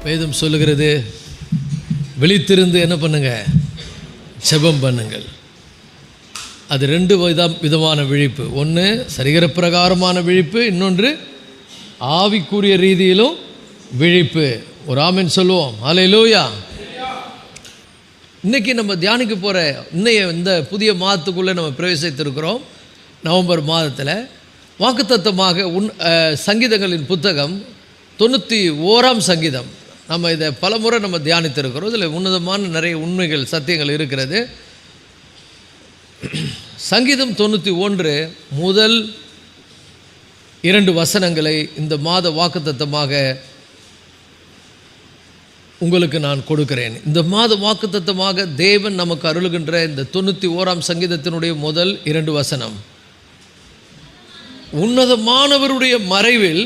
வேதம் சொல்லுகிறது, விழித்திருந்து என்ன பண்ணுங்க, ஜெபம் பண்ணுங்கள். அது ரெண்டு விதமான விழிப்பு. ஒன்று சரிகர பிரகாரமான விழிப்பு, இன்னொன்று ஆவிக்குரிய ரீதியிலும் விழிப்பு. ஒரு ஆமென் சொல்லுவோம். ஹல்லேலூயா. இன்றைக்கி நம்ம தியானிக்க போகிற இந்த புதிய மாதத்துக்குள்ளே நம்ம பிரவேசித்திருக்கிறோம். நவம்பர் மாதத்தில் வாக்குத்தத்தமாக சங்கீதங்களின் புத்தகம் 91ஆம் சங்கீதம். நம்ம இதை பலமுறை நம்ம தியானித்திருக்கிறோம். இதில் உன்னதமான நிறைய உண்மைகள், சத்தியங்கள் இருக்கிறது. சங்கீதம் 91 முதல் 2 வசனங்களை இந்த மாத வாக்குத்தத்தமாக உங்களுக்கு நான் கொடுக்கிறேன். இந்த மாத வாக்குத்தத்தமாக தேவன் நமக்கு அருளுகின்ற இந்த 91ஆம் சங்கீதத்தினுடைய முதல் 2 வசனம், உன்னதமானவருடைய மறைவில்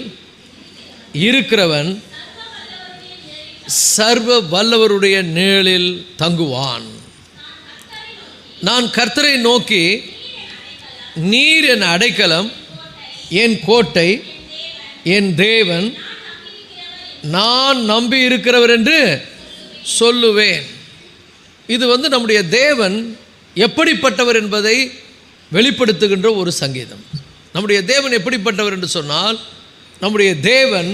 இருக்கிறவன் சர்வ வல்லவருடைய நிழலில் தங்குவான். நான் கர்த்தரை நோக்கி, நீர் என் அடைக்கலம், என் கோட்டை, என் தேவன், நான் நம்பி இருக்கிறவர் என்று சொல்லுவேன். இது நம்முடைய தேவன் எப்படிப்பட்டவர் என்பதை வெளிப்படுத்துகின்ற ஒரு சங்கீதம். நம்முடைய தேவன் எப்படிப்பட்டவர் என்று சொன்னால், நம்முடைய தேவன்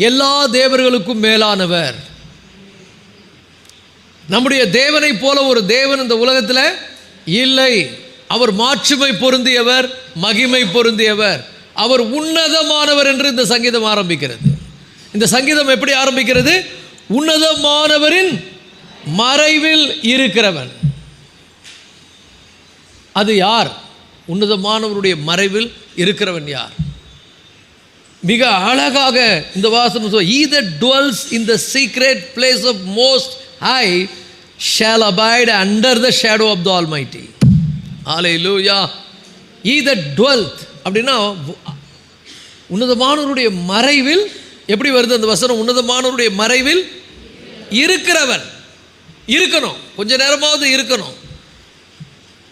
எல்லா தேவர்களுக்கும் மேலானவர். நம்முடைய தேவனை போல ஒரு தேவன் இந்த உலகத்தில் இல்லை. அவர் மாட்சிமை பொருந்தியவர், மகிமை பொருந்தியவர், அவர் உன்னதமானவர் என்று இந்த சங்கீதம் ஆரம்பிக்கிறது. இந்த சங்கீதம் எப்படி ஆரம்பிக்கிறது? உன்னதமானவரின் மறைவில் இருக்கிறவன். அது யார்? உன்னதமானவருடைய மறைவில் இருக்கிறவன் யார்? மிக அழகாக இந்த வாசனம் சொல்ல, he that dwells in the secret place of most high shall abide under the shadow of the Almighty. Hallelujah. He that dwelt அப்படின்னா உன்னதமானவருடைய மறைவில். எப்படி வருது அந்த வசனம்? உன்னதமானவருடைய மறைவில் இருக்கிறவன். இருக்கணும், கொஞ்ச நேரமாவது இருக்கணும்.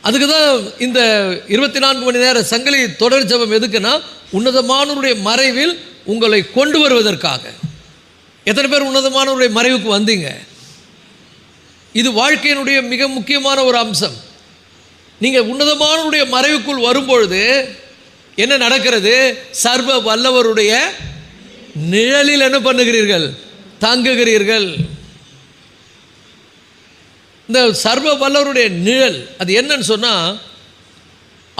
அதுக்கு தான் இந்த 24 மணி நேர சங்கிலி தொடர் ஜெபம். எதுக்குன்னா, உன்னதமானவருடைய மறைவில் உங்களை கொண்டு வருவதற்காக. எத்தனை பேர் உன்னதமானவருடைய மறைவுக்கு வந்தீங்க? இது வாழ்க்கையினுடைய மிக முக்கியமான ஒரு அம்சம். நீங்கள் உன்னதமானவருடைய மறைவுக்குள் வரும்பொழுது என்ன நடக்கிறது? சர்வ வல்லவருடைய நிழலில் என்ன பண்ணுகிறீர்கள்? தங்குகிறீர்கள். இந்த சர்வ வல்லவருடைய நிழல் அது என்னன்னு சொன்னால்,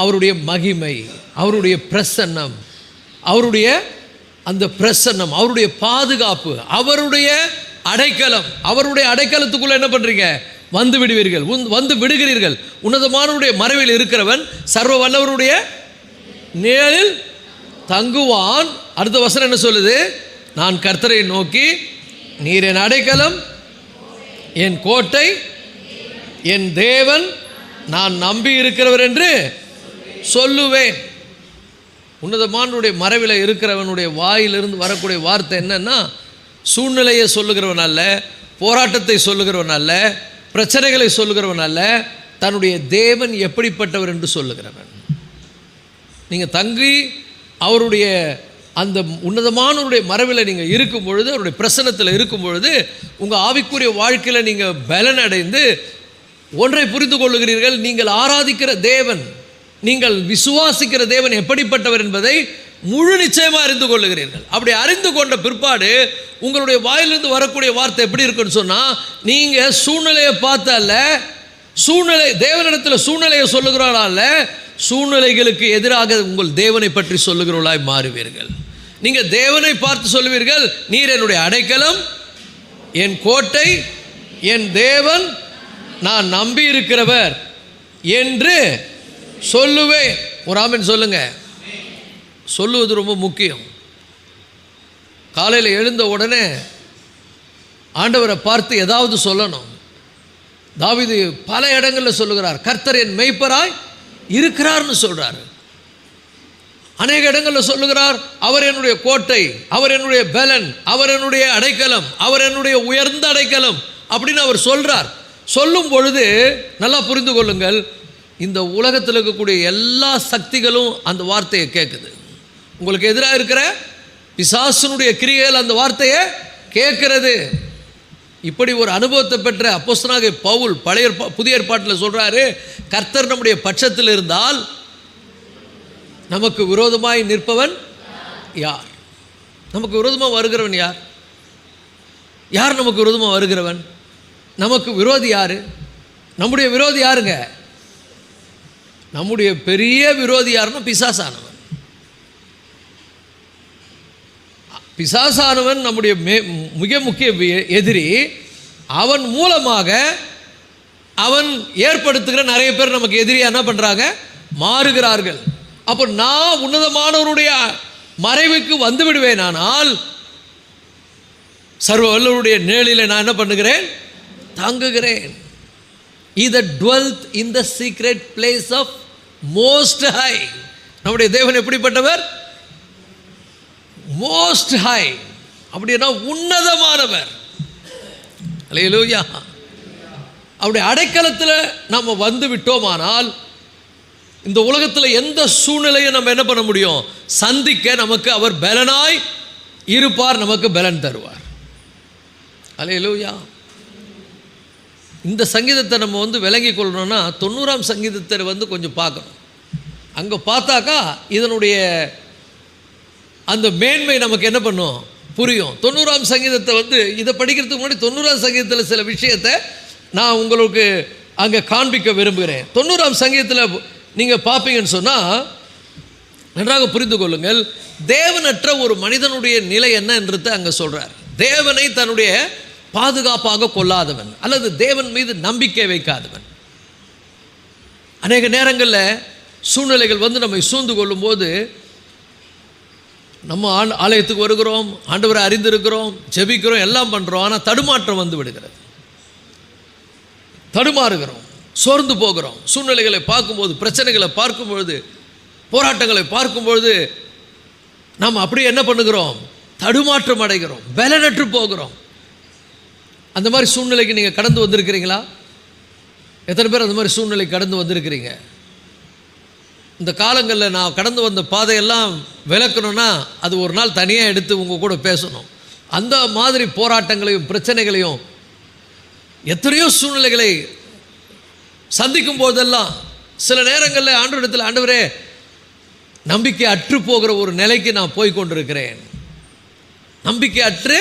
அவருடைய மகிமை, அவருடைய பிரசன்னம், அவருடைய அந்த பிரசன்னம், அவருடைய பாதுகாப்பு, அவருடைய அடைக்கலம். அவருடைய அடைக்கலத்துக்குள்ளே என்ன பண்ணுறீங்க? வந்து விடுவீர்கள், வந்து விடுகிறீர்கள். உன்னதமானவருடைய மறைவில் இருக்கிறவன் சர்வ வல்லவருடைய நிழலில் தங்குவான். அடுத்த வசனம் என்ன சொல்லுது? நான் கர்த்தரை நோக்கி, நீர் என் அடைக்கலம், என் கோட்டை, என் தேவன், நான் நம்பி இருக்கிறவர் என்று சொல்லுவேன். உன்னதமானவருடைய மறைவில் இருக்கிறவனுடைய வாயிலிருந்து வரக்கூடிய வார்த்தை என்னன்னா, சூழ்நிலையை சொல்லுகிறவன் அல்ல, போராட்டத்தை சொல்லுகிறவன் அல்ல, பிரச்சனைகளை சொல்லுகிறவன் அல்ல, தன்னுடைய தேவன் எப்படிப்பட்டவர் என்று சொல்லுகிறவன். நீங்கள் தங்கி அவருடைய அந்த உன்னதமானவருடைய மறைவில் நீங்கள் இருக்கும் பொழுது, அவருடைய பிரசன்னத்தில் இருக்கும் பொழுது, உங்கள் ஆவிக்குரிய வாழ்க்கையில் நீங்கள் பலன் அடைந்து ஒன்றை புரிந்து கொள்ளுகிறீர்கள். நீங்கள் ஆராதிக்கிற தேவன், நீங்கள் விசுவாசிக்கிற தேவன் எப்படிப்பட்டவர் என்பதை முழு நிச்சயமாக அறிந்து கொள்ளுகிறீர்கள். அப்படி அறிந்து கொண்ட பிற்பாடு உங்களுடைய வாயிலிருந்து வரக்கூடிய வார்த்தை எப்படி இருக்குன்னு சொன்னால், நீங்கள் சூழ்நிலையை பார்த்தல்ல, சூழ்நிலை தேவனிடத்தில் சூழ்நிலையை சொல்லுகிறாள், சூழ்நிலைகளுக்கு எதிராக உங்கள் தேவனை பற்றி சொல்லுகிறவர்களாய் மாறுவீர்கள். நீங்கள் தேவனை பார்த்து சொல்லுவீர்கள், நீர் என்னுடைய அடைக்கலம், என் கோட்டை, என் தேவன், நான் நம்பி இருக்கிறவர் என்று சொல்லுவேன். ஒரு ஆமென் சொல்லுங்க. சொல்லுவது ரொம்ப முக்கியம். காலையில் எழுந்த உடனே ஆண்டவரை பார்த்து ஏதாவது சொல்லணும். தாவீது பல இடங்களில் சொல்லுகிறார், கர்த்தர் என் மெய்ப்பராய் இருக்கிறார்னு சொல்றாரு. அநேக இடங்களில் சொல்லுகிறார், அவர் என்னுடைய கோட்டை, அவர் என்னுடைய பலன், அவர் என்னுடைய அடைக்கலம், அவர் என்னுடைய உயர்ந்த அடைக்கலம் அப்படின்னு அவர் சொல்றார். சொல்லும் பொழுது நல்லா புரிந்து கொள்ளுங்கள், இந்த உலகத்தில் இருக்கக்கூடிய எல்லா சக்திகளும் அந்த வார்த்தையை கேட்குது. உங்களுக்கு எதிராக இருக்கிற பிசாசுனுடைய கிரியைகள் அந்த வார்த்தையை கேட்கிறது. இப்படி ஒரு அனுபவத்தை பெற்ற அப்போஸ்தலனாகிய பவுல் புதிய ஏற்பாட்டில் சொல்றாரு, கர்த்தர் நம்முடைய பட்சத்தில் இருந்தால் நமக்கு விரோதமாய் நிற்பவன் யார்? நமக்கு விரோதமாக வருகிறவன் யார்? யார் நமக்கு விரோதமாக வருகிறவன்? நமக்கு விரோதி யாரு? நம்முடைய விரோதி யாருங்க? நம்முடைய பெரிய விரோதி யாருன்னா பிசாசானவன். பிசாசானவன் நம்முடைய மிக முக்கிய எதிரி. அவன் மூலமாக அவன் ஏற்படுத்துகிற நிறைய பேர் நமக்கு எதிரியா என்ன பண்றாங்க? மாறுகிறார்கள். அப்போ நான் உன்னதமானவருடைய மறைவுக்கு வந்து விடுவேனானால் சர்வ வல்லவருடைய நிழலில் நான் என்ன பண்ணுகிறேன்? தங்குகிறேன். He that dwelt in the secret place of most high. நம்முடைய தேவன் எப்படிப்பட்டவர்? most high, அப்படின்னா உன்னதமானவர். அல்லேலூயா. அவருடைய அடைக்கலத்தில் நம்ம வந்து விட்டோமானால் இந்த உலகத்தில் எந்த சூழ்நிலையை நம்ம என்ன பண்ண முடியும்? சந்திக்க நமக்கு அவர் பலனாய் இருப்பார், நமக்கு பலன் தருவார். அல்லேலூயா. இந்த சங்கீதத்தை நம்ம விளங்கி கொள்ளணும்னா 90ஆம் சங்கீதத்தை கொஞ்சம் பார்க்கணும். அங்கே பார்த்தாக்கா இதனுடைய அந்த மேன்மை நமக்கு என்ன பண்ணும்? புரியும். 90ஆம் சங்கீதத்தை இதை படிக்கிறதுக்கு முன்னாடி 90ஆம் சங்கீதத்தில் சில விஷயத்தை நான் உங்களுக்கு அங்கே காண்பிக்க விரும்புகிறேன். 90ஆம் சங்கீதத்தில் நீங்கள் பார்ப்பீங்கன்னு சொன்னால் நன்றாக புரிந்து கொள்ளுங்கள். தேவனற்ற ஒரு மனிதனுடைய நிலை என்ன என்றது அங்கே சொல்கிறார். தேவனை தன்னுடைய பாதுகாப்பாக கொள்ளாதவன் அல்லது தேவன் மீது நம்பிக்கை வைக்காதவன். அநேக நேரங்களில் சூழ்நிலைகள் நம்மை சூழ்ந்து கொள்ளும்போது நம்ம ஆலயத்துக்கு வருகிறோம், ஆண்டவரை அறிந்திருக்கிறோம், ஜெபிக்கிறோம், எல்லாம் பண்ணுறோம். ஆனால் தடுமாற்றம் வந்து விடுகிறது. தடுமாறுகிறோம், சோர்ந்து போகிறோம். சூழ்நிலைகளை பார்க்கும்போது, பிரச்சனைகளை பார்க்கும்பொழுது, போராட்டங்களை பார்க்கும்பொழுது நாம் அப்படியே என்ன பண்ணுகிறோம்? தடுமாற்றம் அடைகிறோம், பலனற்று போகிறோம். அந்த மாதிரி சூழ்நிலைக்கு நீங்கள் கடந்து வந்திருக்கிறீங்களா? எத்தனை பேர் அந்த மாதிரி சூழ்நிலை கடந்து வந்திருக்கிறீங்க? இந்த காலங்களில் நான் கடந்து வந்த பாதையெல்லாம் விளக்கணும்னா அது ஒரு நாள் தனியாக எடுத்து உங்கள் கூட பேசணும். அந்த மாதிரி போராட்டங்களையும் பிரச்சனைகளையும் எத்தனையோ சூழ்நிலைகளை சந்திக்கும் போதெல்லாம் சில நேரங்களில் ஆண்டவரிடத்தில், ஆண்டவரே நம்பிக்கை அற்று போகிற ஒரு நிலைக்கு நான் போய் கொண்டிருக்கிறேன். நம்பிக்கை அற்று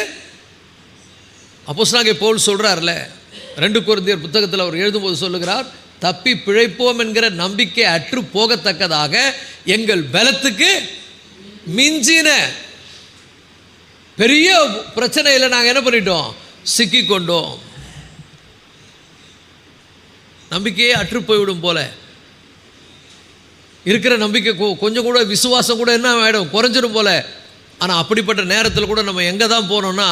அப்போஸ்தலனாகிய பவுல் சொல்கிறார்ல, 2 கொரிந்தியர் புத்தகத்தில் அவர் எழுதும்போது சொல்லுகிறார், தப்பி பிழைப்போம் என்கிற நம்பிக்கை அற்று போகத்தக்கதாக எங்கள் பலத்துக்கு மிஞ்சின பெரிய பிரச்சனையில் நாங்கள் என்ன பண்ணிட்டோம்? சிக்கிக்கொண்டோம். நம்பிக்கையே அற்று போய்விடும் போல இருக்கிற நம்பிக்கை கொஞ்சம் கூட விசுவாசம் கூட என்ன ஆகிடும்? குறைஞ்சிடும் போல. ஆனால் அப்படிப்பட்ட நேரத்தில் கூட நம்ம எங்கே தான் போனோம்னா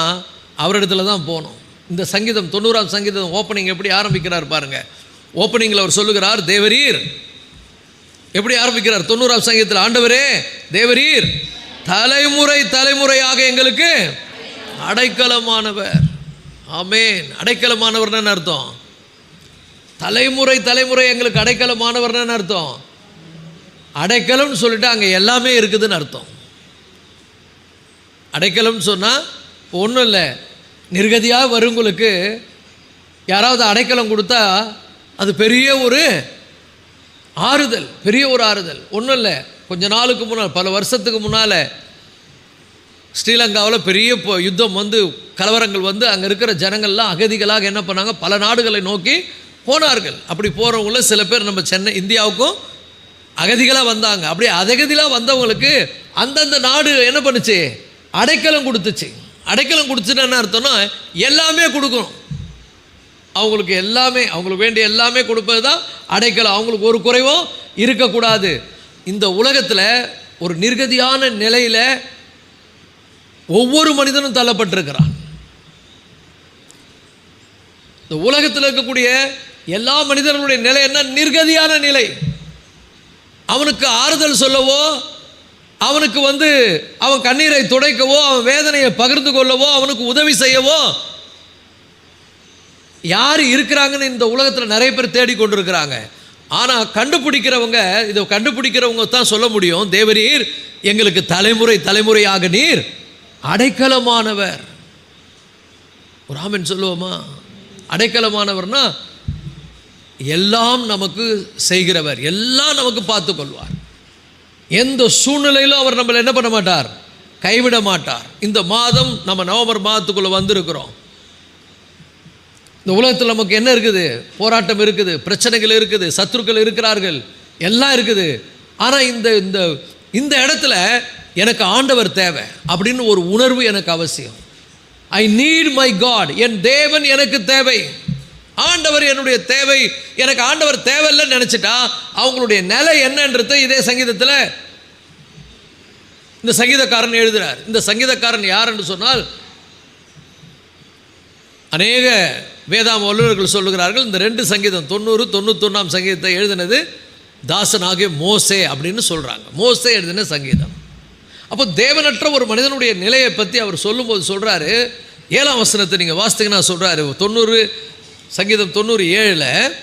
அவரிடத்துல தான் போனோம். இந்த சங்கீதம் 90ஆம் சங்கீதம் ஓப்பனிங் எப்படி ஆரம்பிக்கிறார் பாருங்க. ஓப்பனிங்கில் அவர் சொல்லுகிறார், தேவரீர். எப்படி ஆரம்பிக்கிறார்? 90ஆம் சங்கீதத்தில், ஆண்டவரே தேவரீர் தலைமுறை தலைமுறையாக எங்களுக்கு அடைக்கலமானவர். ஆமென். அடைக்கலமானவர்னு அர்த்தம். தலைமுறை தலைமுறை எங்களுக்கு அடைக்கலமானவர்னு அர்த்தம். அடைக்கலம்னு சொல்லிட்டு அங்கே எல்லாமே இருக்குதுன்னு அர்த்தம். அடைக்கலம்னு சொன்னால் ஒன்றும் இல்லை, நிர்கதியாக வருங்களுக்கு யாராவது அடைக்கலம் கொடுத்தா அது பெரிய ஒரு ஆறுதல், பெரிய ஒரு ஆறுதல். ஒன்றும் இல்லை, கொஞ்ச நாளுக்கு முன்னால், பல வருஷத்துக்கு முன்னால் ஸ்ரீலங்காவில் பெரிய யுத்தம் கலவரங்கள் அங்கே இருக்கிற ஜனங்கள்லாம் அகதிகளாக என்ன பண்ணாங்க? பல நாடுகளை நோக்கி போனார்கள். அப்படி போகிறவங்கள சில பேர் நம்ம சென்னை இந்தியாவுக்கும் அகதிகளாக வந்தாங்க. அப்படி அகதிகளாக வந்தவங்களுக்கு அந்தந்த நாடு என்ன பண்ணுச்சு? அடைக்கலம் கொடுத்துச்சு. அடைக்கலம் கொடுத்துட்டு என்ன அர்த்தம்னா எல்லாமே கொடுக்கணும். அவங்களுக்கு எல்லாமே, அவங்களுக்கு வேண்டிய எல்லாமே கொடுப்பது தான் அடைக்கலம். அவங்களுக்கு ஒரு குறைவும் இருக்கக்கூடாது. இந்த உலகத்தில் ஒரு நிர்கதியான நிலையில் ஒவ்வொரு மனிதனும் தள்ளப்பட்டிருக்கிறான். இந்த உலகத்தில் இருக்கக்கூடிய எல்லா மனிதர்களுடைய நிலை என்ன? நிர்கதியான நிலை. அவனுக்கு ஆறுதல் சொல்லவோ, அவனுக்கு அவன் கண்ணீரை துடைக்கவோ, அவன் வேதனையை பகிர்ந்து கொள்ளவோ, அவனுக்கு உதவி செய்யவோ யார் இருக்கிறாங்கன்னு இந்த உலகத்தில் நிறைய பேர் தேடிக்கொண்டிருக்கிறாங்க. ஆனால் கண்டுபிடிக்கிறவங்க தான் சொல்ல முடியும், தேவரீர் எங்களுக்கு தலைமுறை தலைமுறையாக நீர் அடைக்கலமானவர். ஒரு ஆமென் சொல்லுவோமா? அடைக்கலமானவர்னா எல்லாம் நமக்கு செய்கிறவர், எல்லாம் நமக்கு பார்த்து கொள்வார். எந்த சூழ்நிலையிலும் அவர் நம்மளை என்ன பண்ண மாட்டார், கைவிட மாட்டார். இந்த மாதம் நம்ம நவம்பர் மாதத்துக்குள்ளே வந்திருக்கிறோம். இந்த உலகத்தில் நமக்கு என்ன இருக்குது? போராட்டம் இருக்குது, பிரச்சனைகள் இருக்குது, சத்துருக்கள் இருக்கிறார்கள், எல்லாம் இருக்குது. ஆனால் இந்த இந்த இந்த இடத்துல எனக்கு ஆண்டவர் தேவை அப்படின்னு ஒரு உணர்வு எனக்கு அவசியம். ஐ நீட் மை காட், என் தேவன் எனக்கு தேவை, ஆண்டவர் என்னுடைய தேவை. எனக்கு ஆண்டவர் தேவையில்லைன்னு நினச்சிட்டா அவங்களுடைய நிலை என்னன்றது இதே சங்கீதத்தில் இந்த சங்கீதக்காரன் எழுதுகிறார். இந்த சங்கீதக்காரன் யார் என்று சொன்னால், அநேக வேதாம வல்லுநர்கள் சொல்லுகிறார்கள் இந்த 2 சங்கீதம் 90, 91 சங்கீதத்தை எழுதினது தாசனாகிய மோசே அப்படின்னு சொல்கிறாங்க. மோசே எழுதின சங்கீதம். அப்போ தேவனற்ற ஒரு மனிதனுடைய நிலையை பற்றி அவர் சொல்லும்போது சொல்கிறாரு, 7ஆம் வசனத்தை நீங்கள் வாசித்தீங்கன்னா சொல்கிறாரு, 90 சங்கீதம் 97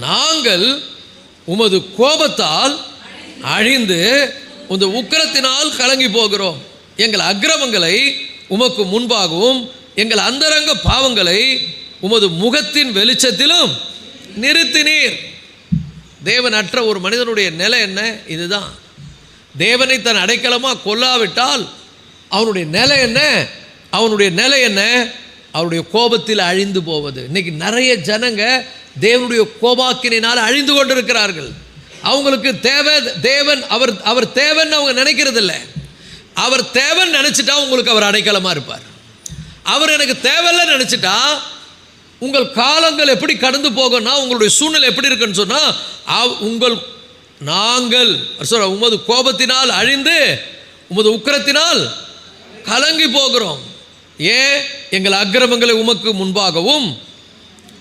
நாங்கள் உமது கோபத்தால் அழிந்து உமது உக்கிரத்தினால் கலங்கி போகிறோம். எங்கள் அக்கிரமங்களை உமக்கு முன்பாகவும் எங்கள் அந்தரங்க பாவங்களை உமது முகத்தின் வெளிச்சத்திலும் நிறுத்தினீர். தேவனற்ற ஒரு மனிதனுடைய நிலை என்ன? இதுதான். தேவனை தன் அடைக்கலமாக கொள்ளாவிட்டால் அவனுடைய நிலை என்ன? அவனுடைய நிலை என்ன? அவருடைய கோபத்தில் அழிந்து போவது. இன்னைக்கு நிறைய ஜனங்க தேவனுடைய கோபாக்கினால் அழிந்து கொண்டிருக்கிறார்கள். அவங்களுக்கு தேவை தேவன், அவர் தேவன் அவங்க நினைக்கிறதில்ல. அவர் தேவன் நினச்சிட்டா உங்களுக்கு அவர் அடைக்கலமாக இருப்பார். அவர் எனக்கு தேவையில்லை நினச்சிட்டா உங்கள் காலங்கள் எப்படி கடந்து போகணும்னா, உங்களுடைய சூழ்நிலை எப்படி இருக்குன்னு சொன்னால், நாங்கள் உமது கோபத்தினால் அழிந்து உமது உக்கிரத்தினால் கலங்கி போகிறோம். ஏன்? எங்கள் அக்கிரமங்களை உமக்கு முன்பாகவும்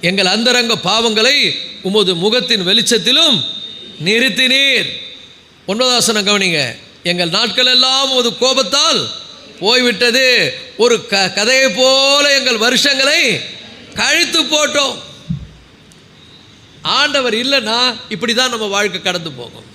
எங்கள் அந்தரங்க பாவங்களை உமது முகத்தின் வெளிச்சத்திலும் நிறுத்தினீர். 9ஆம் வசனம் கவனிங்க. எங்கள் நாட்கள் எல்லாம் உமது கோபத்தால் போய்விட்டது, ஒரு கதையை போல எங்கள் வருஷங்களை கழித்து போட்டோம். ஆண்டவர் இல்லைன்னா இப்படி தான் நம்ம வாழ்க்கை கடந்து போகும்.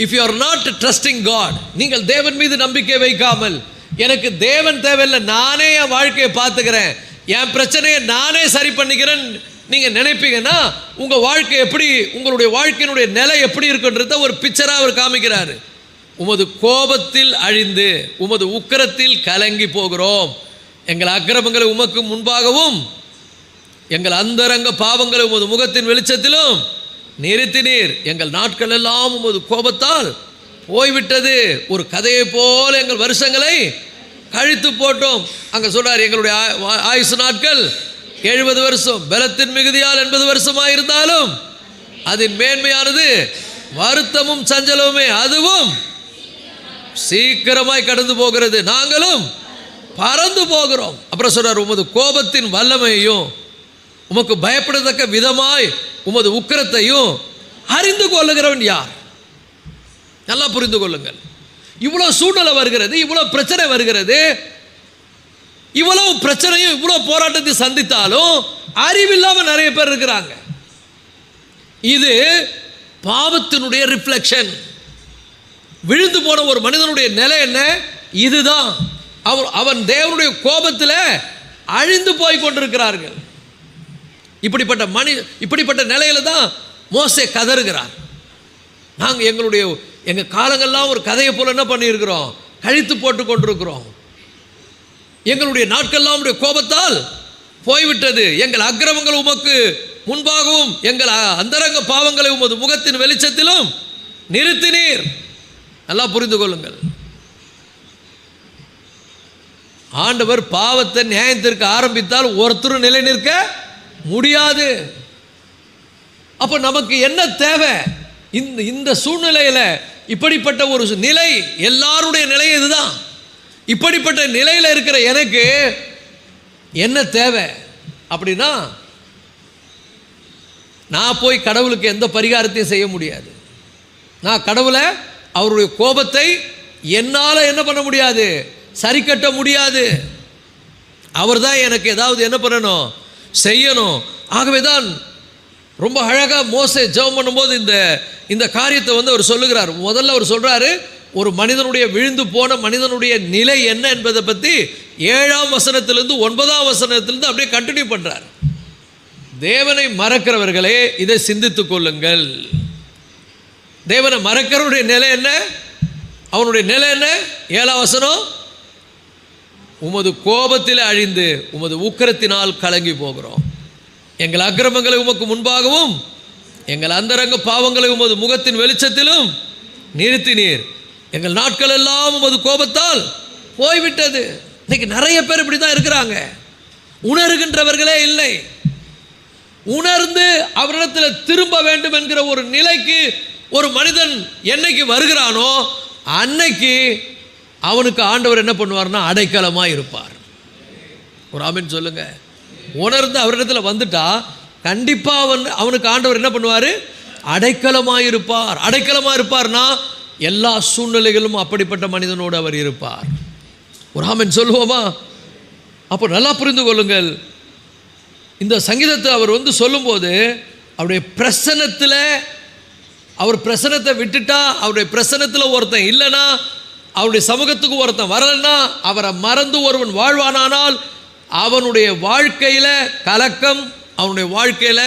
If you are not trusting God, நீங்கள் தேவன் மீது நம்பிக்கை வைக்காமல் எனக்கு தேவன் தேவையில்லை, நானே என் வாழ்க்கையை பார்த்துக்கிறேன், என் பிரச்சனையை நானே சரி பண்ணிக்கிறேன் நீங்கள் நினைப்பீங்கன்னா உங்கள் வாழ்க்கை எப்படி, உங்களுடைய வாழ்க்கையினுடைய நிலை எப்படி இருக்குன்றத ஒரு பிக்சராக அவர் காமிக்கிறாரு. உமது கோபத்தில் அழிந்து உமது உக்கிரத்தில் கலங்கி போகிறோம். எங்கள் அக்கிரமங்களை உமக்கு முன்பாகவும் எங்கள் அந்தரங்க பாவங்களை உமது முகத்தின் வெளிச்சத்திலும் நிறுத்தினீர். எங்கள் நாட்கள் எல்லாம் உமது கோபத்தால் போய்விட்டது, ஒரு கதையை போல எங்கள் வருஷங்களை கழித்து போட்டோம். அங்கே சொல்றார், எங்களுடைய ஆயுசு நாட்கள் 70 வருஷம், பலத்தின் மிகுதியால் 80 வருஷமாக இருந்தாலும் அதன் மேன்மையானது வருத்தமும் சஞ்சலமுமே, அதுவும் சீக்கிரமாய் கடந்து போகிறது, நாங்களும் பறந்து போகிறோம். அப்புறம் சொல்றார், உமது கோபத்தின் வல்லமையையும் உமக்கு பயப்படத்தக்க விதமாய் உமது உக்கிரத்தையும் அறிந்து கொள்ளுகிறவன் யார்? நல்லா புரிந்து கொள்ளுங்கள். இவ்வளோ சூழ்நிலை வருகிறது, இவ்வளோ பிரச்சனை வருகிறது, இவ்வளவு பிரச்சனையும் இவ்வளோ போராட்டத்தை சந்தித்தாலும் அறிவில்லாமல் நிறைய பேர் இருக்கிறாங்க. இது பாவத்தினுடைய ரிஃப்ளெக்ஷன். விழுந்து போன ஒரு மனிதனுடைய நிலை என்ன? இதுதான். அவன் தேவனுடைய கோபத்தில் அழிந்து போய் கொண்டிருக்கிறார்கள். இப்படிப்பட்ட நிலையில தான் மோசே கதறுகிறார். நாங்கள் எங்கள் காலங்கள்லாம் ஒரு கதையை போல என்ன பண்ணியிருக்கிறோம், கழித்து போட்டு கொண்டிருக்கிறோம். எங்களுடைய நாட்கள்லாம் உடைய கோபத்தால் போய்விட்டது, எங்கள் அக்கிரமங்கள் உமக்கு முன்பாகவும் எங்கள் அந்தரங்க பாவங்களை உமது முகத்தின் வெளிச்சத்திலும் நிறுத்தினீர். நல்லா புரிந்து கொள்ளுங்கள். ஆண்டவர் பாவத்தை நியாயத்திற்கு ஆரம்பித்தால் ஒருத்தரும் நிலை நிற்க முடியாது. அப்போ நமக்கு என்ன தேவை? இந்த சூழ்நிலையில் இப்படிப்பட்ட ஒரு நிலை, எல்லாருடைய நிலை இதுதான். இப்படிப்பட்ட நிலையில் இருக்கிற எனக்கு என்ன தேவை அப்படின்னா, நான் போய் கடவுளுக்கு எந்த பரிகாரத்தையும் செய்ய முடியாது. நான் கடவுளை, அவருடைய கோபத்தை என்னால் என்ன பண்ண முடியாது, சரி கட்ட முடியாது. அவர் தான் எனக்கு ஏதாவது என்ன பண்ணணும், செய்யணும். ஆகவே தான் ரொம்ப அழகாக மோசே ஜெபம் பண்ணும்போது இந்த காரியத்தை அவர் சொல்லுகிறார். முதல்ல அவர் சொல்கிறாரு, ஒரு மனிதனுடைய விழுந்து போன மனிதனுடைய நிலை என்ன என்பதை பற்றி 7ஆம் வசனத்திலிருந்து 9ஆம் வசனத்திலிருந்து அப்படியே கண்டினியூ பண்றார். தேவனை மறக்கிறவர்களே இதை சிந்தித்துக் கொள்ளுங்கள். தேவனை மறக்கிறவருடைய நிலை என்ன? அவனுடைய நிலை என்ன? 7ஆம் வசனம், உமது கோபத்தில் அழிந்து உமது உக்கிரத்தினால் கலங்கி போகிறோம். எங்கள் அக்கிரமங்களை உமக்கு முன்பாகவும் எங்கள் அந்தரங்க பாவங்களை உமது முகத்தின் வெளிச்சத்திலும் நிறுத்தினீர். எங்கள் நாட்கள் எல்லாம் உமது கோபத்தால் போய்விட்டது. இன்னைக்கு நிறைய பேர் இப்படி தான் இருக்கிறாங்க. உணர்கின்றவர்களே இல்லை. உணர்ந்து அவரிடத்தில் திரும்ப வேண்டும் என்கிற ஒரு நிலைக்கு ஒரு மனிதன் என்னைக்கு வருகிறானோ அன்னைக்கு அவனுக்கு ஆண்டவர் என்ன பண்ணுவார்னா அடைக்கலமாக இருப்பார். ஒரு ஆமென் சொல்லுங்க. உணர்ந்து அவரிடத்தில் வந்துட்டா கண்டிப்பாக அவனுக்கு ஆண்டவர் என்ன பண்ணுவார்? அடைக்கலமாக இருப்பார். அடைக்கலமாக இருப்பார்னா எல்லா சூழ்நிலைகளும் அப்படிப்பட்ட மனிதனோடு அவர் இருப்பார். ஒரு ஆமென் சொல்லுவோமா? அப்போ நல்லா புரிந்து கொள்ளுங்கள். இந்த சங்கீதத்தை அவர் சொல்லும்போது அவருடைய பிரசன்னத்தில், அவர் பிரசன்னத்தை விட்டுட்டா, அவருடைய பிரசன்னத்தில் ஒருத்தன் இல்லைன்னா, அவருடைய சமூகத்துக்கு ஒருத்தன் வரலன்னா, அவரை மறந்து ஒருவன் வாழ்வானானால் அவனுடைய வாழ்க்கையில் கலக்கம், அவனுடைய வாழ்க்கையில்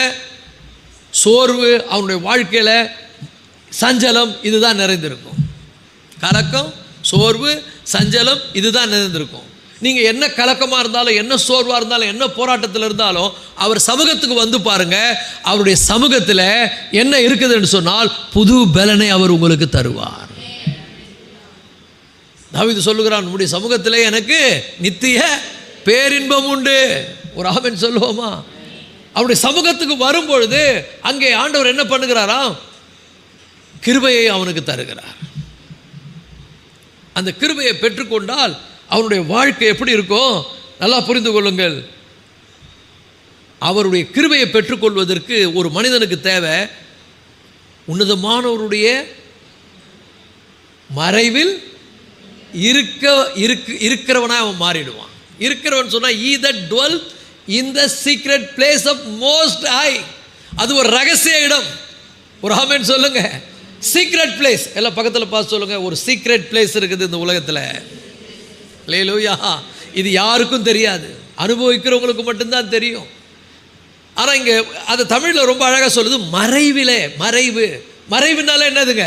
சோர்வு, அவனுடைய வாழ்க்கையில் சஞ்சலம் இதுதான் நிறைந்திருக்கும். கலக்கம், சோர்வு, சஞ்சலம் இதுதான் நிறைந்திருக்கும். நீங்கள் என்ன கலக்கமாக இருந்தாலும், என்ன சோர்வாக இருந்தாலும், என்ன போராட்டத்தில் இருந்தாலும் அவர் சமூகத்துக்கு வந்து பாருங்க. அவருடைய சமூகத்தில் என்ன இருக்குதுன்னு சொன்னால் புது பலனை அவர் உங்களுக்கு தருவார். தாவீது சொல்லுகிறான், நம்முடைய சமூகத்திலே எனக்கு நித்திய பேரின்பம் உண்டு. ஒரு ஆமென் சொல்லுவோமா? அவருடைய சமூகத்துக்கு வரும்பொழுது அங்கே ஆண்டவர் என்ன பண்ணுகிறாராம்? கிருபையை அவனுக்கு தருகிறார். அந்த கிருபையை பெற்றுக்கொண்டால் அவனுடைய வாழ்க்கை எப்படி இருக்கும்? நல்லா புரிந்து கொள்ளுங்கள். அவருடைய கிருபையை பெற்றுக்கொள்வதற்கு ஒரு மனிதனுக்கு தேவை உன்னதமானவருடைய மறைவில் இருக்கிறவனாக அவன் மாறிடுவான். இருக்கிறவன் சொன்னால் he that dwell in the secret place of most high. அது ஒரு ரகசிய இடம். ஒரு ஆமென் சொல்லுங்க. சீக்ரெட் பிளேஸ் எல்லாம் பக்கத்தில் பார்த்து சொல்லுங்க. ஒரு சீக்ரெட் பிளேஸ் இருக்குது இந்த உலகத்தில். அல்லேலூயா. இது யாருக்கும் தெரியாது, அனுபவிக்கிறவங்களுக்கு மட்டும்தான் தெரியும். ஆனால் இங்கே அது தமிழில் ரொம்ப அழகாக சொல்லுது, மறைவிலே. மறைவு, மறைவுனால என்னதுங்க?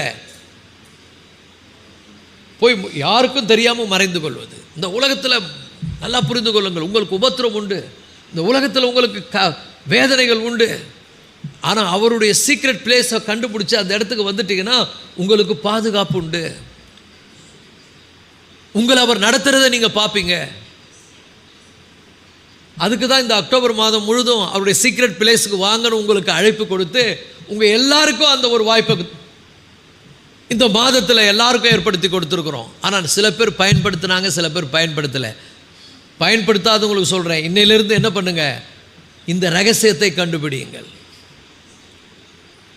போய் யாருக்கும் தெரியாமல் மறைந்து கொள்வது. இந்த உலகத்தில் நல்லா புரிந்து கொள்ளுங்கள், உங்களுக்கு உபத்திரம் உண்டு, இந்த உலகத்தில் உங்களுக்கு வேதனைகள் உண்டு. ஆனால் அவருடைய சீக்ரெட் பிளேஸை கண்டுபிடிச்சி அந்த இடத்துக்கு வந்துட்டீங்கன்னா உங்களுக்கு பாதுகாப்பு உண்டு. உங்களை அவர் நடத்துறதை நீங்கள் பார்ப்பீங்க. அதுக்கு தான் இந்த அக்டோபர் மாதம் முழுதும் அவருடைய சீக்ரெட் பிளேஸுக்கு வாங்கன்னு உங்களுக்கு அழைப்பு கொடுத்து உங்கள் எல்லாருக்கும் அந்த ஒரு வாய்ப்பை இந்த மாதத்தில் எல்லாருக்கும் ஏற்படுத்தி கொடுத்துருக்குறோம். ஆனால் சில பேர் பயன்படுத்தினாங்க, சில பேர் பயன்படுத்தலை. பயன்படுத்தாதவங்களுக்கு சொல்கிறேன், இன்னையிலிருந்து என்ன பண்ணுங்க? இந்த ரகசியத்தை கண்டுபிடியுங்கள்.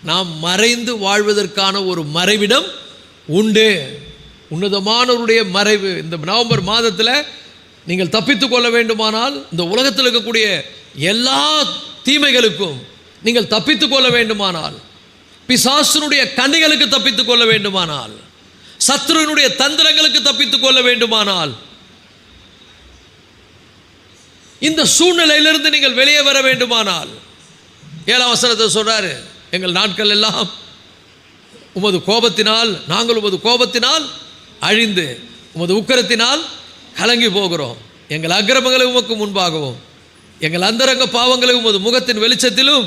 நாம் மறைந்து வாழ்வதற்கான ஒரு மறைவிடம் உண்டு. உன்னதமானவருடைய மறைவு. இந்த நவம்பர் மாதத்தில் நீங்கள் தப்பித்து கொள்ள வேண்டுமானால், இந்த உலகத்தில் இருக்கக்கூடிய எல்லா தீமைகளுக்கும் நீங்கள் தப்பித்து கொள்ள வேண்டுமானால், பிசாசுனுடைய கண்ணிகளுக்கு தப்பித்து கொள்ள வேண்டுமானால், சத்ருவினுடைய தந்திரங்களுக்கு தப்பித்து கொள்ள வேண்டுமானால், இந்த சூழ்நிலையிலிருந்து நீங்கள் வெளியே வர வேண்டுமானால், 7ஆம் வசனத்தை சொல்றாரு, எங்கள் நாட்கள் எல்லாம் உமது கோபத்தினால், நாங்கள் உமது கோபத்தினால் அழிந்து உமது உக்கிரத்தினால் கலங்கி போகிறோம். எங்கள் அக்கிரமங்களை உமக்கு முன்பாகவும் எங்கள் அந்தரங்க பாவங்களை உமது முகத்தின் வெளிச்சத்திலும்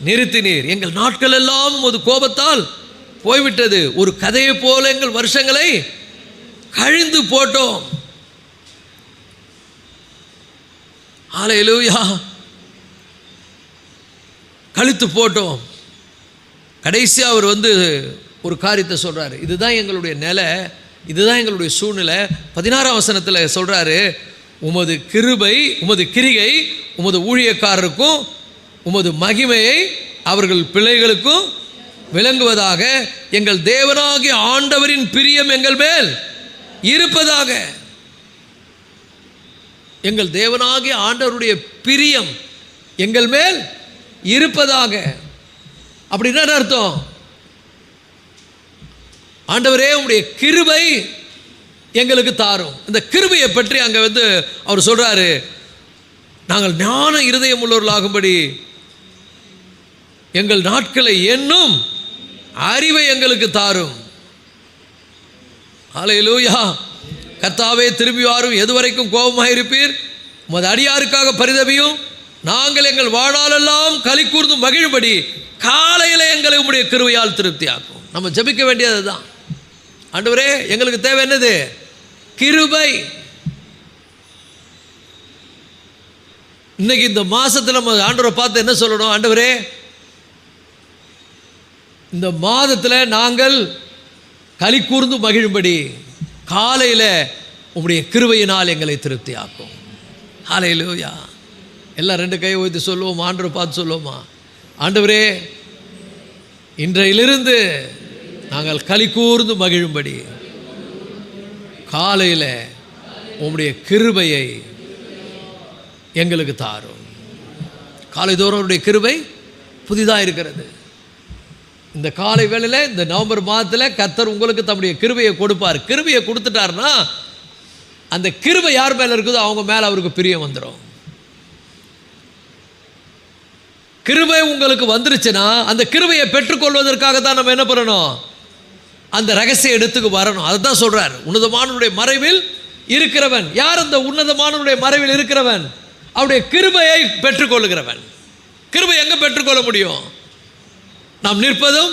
நிறுத்தினீர். எங்கள் நாட்கள் எல்லாம் உமது கோபத்தால் போய்விட்டது. ஒரு கதையை போல எங்கள் வருஷங்களை கழிந்து போட்டோம். ஹல்லேலூயா. கழித்து போட்டோம். கடைசியாக அவர் ஒரு காரியத்தை சொல்கிறாரு, இதுதான் எங்களுடைய நிலை, இதுதான் எங்களுடைய சூழ்நிலை. 16ஆம் வசனத்தில் சொல்கிறாரு, உமது கிருபை, உமது கிரிகை உமது ஊழியக்காரருக்கும் உமது மகிமையை அவர்கள் பிள்ளைகளுக்கும் விளங்குவதாக, எங்கள் தேவனாகிய ஆண்டவரின் பிரியம் எங்கள் மேல் இருப்பதாக. எங்கள் தேவனாகிய ஆண்டவருடைய பிரியம் எங்கள் மேல் இருப்பதாக. அப்படின்னா என்ன அர்த்தம்? ஆண்டவரே உம்முடைய கிருபை எங்களுக்கு தாரும். இந்த கிருபையை பற்றி அங்கே அவர் சொல்கிறாரு, நாங்கள் ஞான இருதயம் உள்ளவர்களாகும்படி எங்கள் நாட்களை எண்ணும் அறிவை எங்களுக்கு தாரும். ஹல்லேலூயா. கர்த்தாவே திரும்பி வாரும், எதுவரைக்கும் கோபமாக இருப்பீர், உமது அடியாருக்காக பரிதபியும், நாங்கள் எங்கள் வாழ்நாளெல்லாம் களி கூர்ந்து மகிழும்படி காலையில் எங்களை உம்முடைய கிருபையால் திருப்தியாக்கும். நம்ம ஜெபிக்க வேண்டியது தான். ஆண்டவரே, எங்களுக்கு தேவை என்னது? கிருபை. இன்னைக்கு இந்த மாதத்தில் நம்ம ஆண்டவரை பார்த்து என்ன சொல்லணும்? ஆண்டவரே, இந்த மாதத்தில் நாங்கள் களி கூர்ந்து மகிழும்படி காலையில் உம்முடைய கிருபையினால் எங்களை திருப்தியாக்கும். ஹல்லேலூயா. எல்லாம் 2 கையை ஊற்றி சொல்லுவோம், ஆண்டவரை பார்த்து சொல்லுவோமா? ஆண்டவரே, இன்றையிலிருந்து நாங்கள் களி கூர்ந்து மகிழும்படி காலையில் உம்முடைய கிருபையை எங்களுக்கு தாரும். காலைதோறும் அவருடைய கிருபை புதிதாக இருக்கிறது. இந்த காலை வேளையில், இந்த நவம்பர் மாதத்தில் கர்த்தர் உங்களுக்கு தம்முடைய கிருபையை கொடுப்பார். கிருபையை கொடுத்துட்டாருன்னா அந்த கிருபை யார் மேலே இருக்குதோ அவங்க மேலே அவருக்கு பிரியம் வந்துடும். கிருபை உங்களுக்கு வந்துருச்சுன்னா அந்த கிருபையை பெற்றுக்கொள்வதற்காக தான் நம்ம என்ன பண்ணணும்? அந்த ரகசிய இடத்துக்கு வரணும். அதுதான் சொல்றார், உன்னதமானவருடைய மறைவில் இருக்கிறவன் யார்? அந்த உன்னதமானவருடைய மறைவில் இருக்கிறவன் அவருடைய கிருபையை பெற்றுக்கொள்ளுகிறவன். கிருபை எங்க பெற்றுக்கொள்ள முடியும்? நாம் நிற்பதும்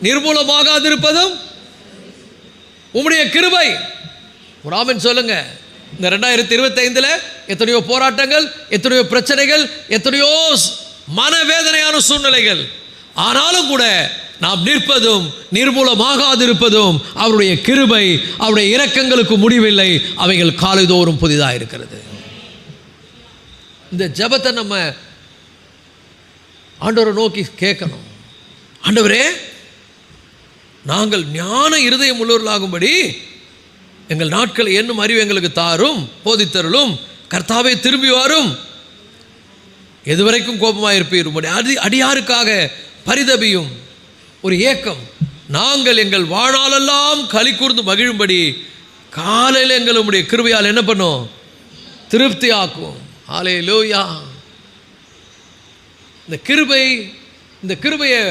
நிர்மூலமாகாதிருப்பதும் உம்முடைய கிருபை. ஒரு ஆமென் சொல்லுங்க. இந்த 2025 எத்தனையோ போராட்டங்கள், எத்தனையோ பிரச்சனைகள், எத்தனையோ மனவேதனையான சூழ்நிலைகள், ஆனாலும் கூட நாம் நிற்பதும் நிர்மூலமாகாதிருப்பதும் அவருடைய கிருபை. அவருடைய இரக்கங்களுக்கு முடிவில்லை, அவைகள் காலைதோறும் புதிதாக இருக்கிறது. இந்த ஜெபத்தை நம்ம ஆண்டவரை நோக்கி கேட்கணும். ஆண்டவரே, நாங்கள் ஞான இருதயம் உள்ளவர்களாகும்படி எங்கள் நாட்களை என்னும் அறிவு எங்களுக்கு தாரும், போதித்தருளும். கர்த்தாவே திரும்பி வாரும், எதுவரைக்கும் கோபமாக இருப்பீர், அடியாருக்காக பரிதபியும். ஒரு ஏக்கம், நாங்கள் எங்கள் வாழ்நாளெல்லாம் களி கூர்ந்து மகிழும்படி காலையில் எங்கள் உம்முடைய கிருபையால் என்ன பண்ணும்? திருப்தி ஆக்கும். ஹல்லேலூயா. இந்த கிருபையை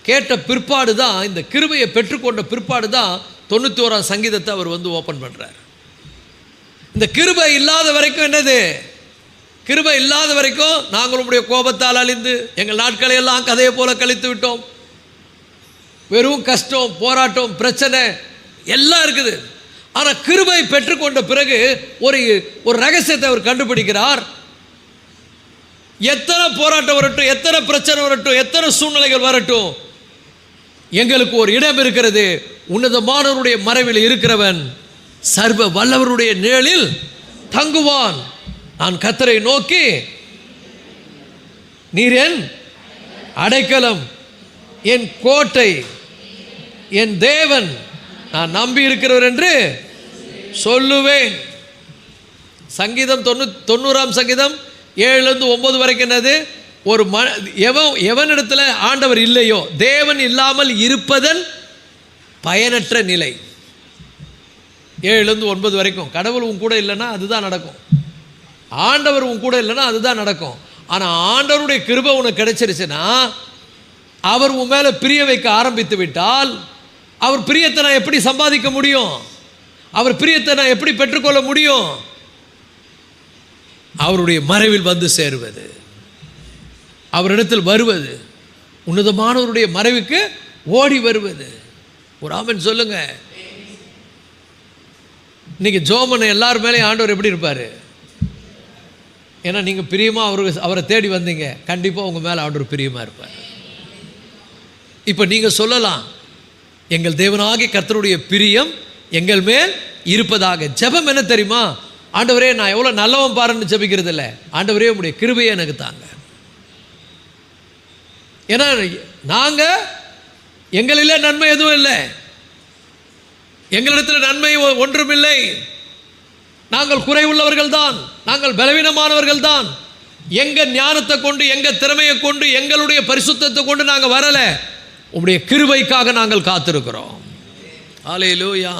கேட்ட பிற்பாடு தான், இந்த கிருபையை பெற்றுக்கொண்ட பிற்பாடு தான் 91ஆம் சங்கீதத்தை அவர் ஓப்பன் பண்ணுறார். இந்த கிருபை இல்லாத வரைக்கும் என்னது? கிருபை இல்லாத வரைக்கும் நாங்கள் உம்முடைய கோபத்தால் அழிந்து எங்கள் நாட்களை எல்லாம் கதையை போல கழித்து விட்டோம். வெறும் கஷ்டம், போராட்டம், பிரச்சனை எல்லாம் இருக்குது. ஆனால் கிருபை பெற்றுக்கொண்ட பிறகு ஒரு ரகசியத்தை அவர் கண்டுபிடிக்கிறார். எத்தனை போராட்டம் வரட்டும், எத்தனை பிரச்சனை வரட்டும், எத்தனை சூழ்நிலைகள் வரட்டும், எங்களுக்கு ஒரு இடம் இருக்கிறது. உன்னதமானவருடைய மறைவில் இருக்கிறவன் சர்வ வல்லவருடைய நிழலில் தங்குவான். நான் கர்த்தரை நோக்கி, நீர் என் அடைக்கலம், என் கோட்டை, என் தேவன், நான் நம்பி இருக்கிறவர் என்று சொல்லுவேன். சங்கீதம் 90ஆம் சங்கீதம் 7-9 வரைக்கும் என்னது? ஒரு எவனிடத்தில் ஆண்டவர் இல்லையோ, தேவன் இல்லாமல் இருப்பதன் பயனற்ற நிலை. 7-9 வரைக்கும் கடவுள் உன் கூட இல்லைன்னா அதுதான் நடக்கும். ஆண்டவர் உன் கூட இல்லைன்னா அதுதான் நடக்கும். ஆனால் ஆண்டவருடைய கிருபை உனக்கு கிடைச்சிருச்சுன்னா, அவர் உன் மேலே பிரிய வைக்க ஆரம்பித்து விட்டால், அவர் பிரியத்தை நான் எப்படி சம்பாதிக்க முடியும்? அவர் பிரியத்தை நான் எப்படி பெற்றுக்கொள்ள முடியும்? அவருடைய மறைவில் வந்து சேருவது, அவரிடத்தில் வருவது, உன்னதமானவருடைய மறைவுக்கு ஓடி வருவது. ஒரு ஆமென் சொல்லுங்க. இன்னைக்கு ஜோமன் எல்லார் மேலேயும் ஆண்டவர் எப்படி இருப்பார்? ஏன்னா நீங்கள் பிரியமாக அவரை தேடி வந்தீங்க, கண்டிப்பாக உங்கள் மேலே ஆண்டவர் பிரியமாக இருப்பார். இப்போ நீங்கள் சொல்லலாம், எங்கள் தேவனாகிய கர்த்தருடைய பிரியம் எங்கள் மேல் இருப்பதாக. ஜெபம் என்ன தெரியுமா? ஆண்டவரே, நான் எவ்வளோ நல்லவன் பாருன்னு ஜெபிக்கிறது இல்லை. ஆண்டவரே, உங்களுடைய கிருபையை எனக்கு தாங்க. ஏன்னா நாங்கள் எங்களிலே நன்மை எதுவும் இல்லை, எங்களிடத்தில் நன்மை ஒன்றும் இல்லை. நாங்கள் குறைவுள்ளவர்கள் தான், நாங்கள் பலவீனமானவர்கள் தான். எங்கள் ஞானத்தை கொண்டு, எங்கள் திறமையை கொண்டு, எங்களுடைய பரிசுத்தத்தை கொண்டு நாங்கள் வரலை. உம்முடைய கிருபைக்காக நாங்கள் காத்திருக்கிறோம். ஹல்லேலூயா.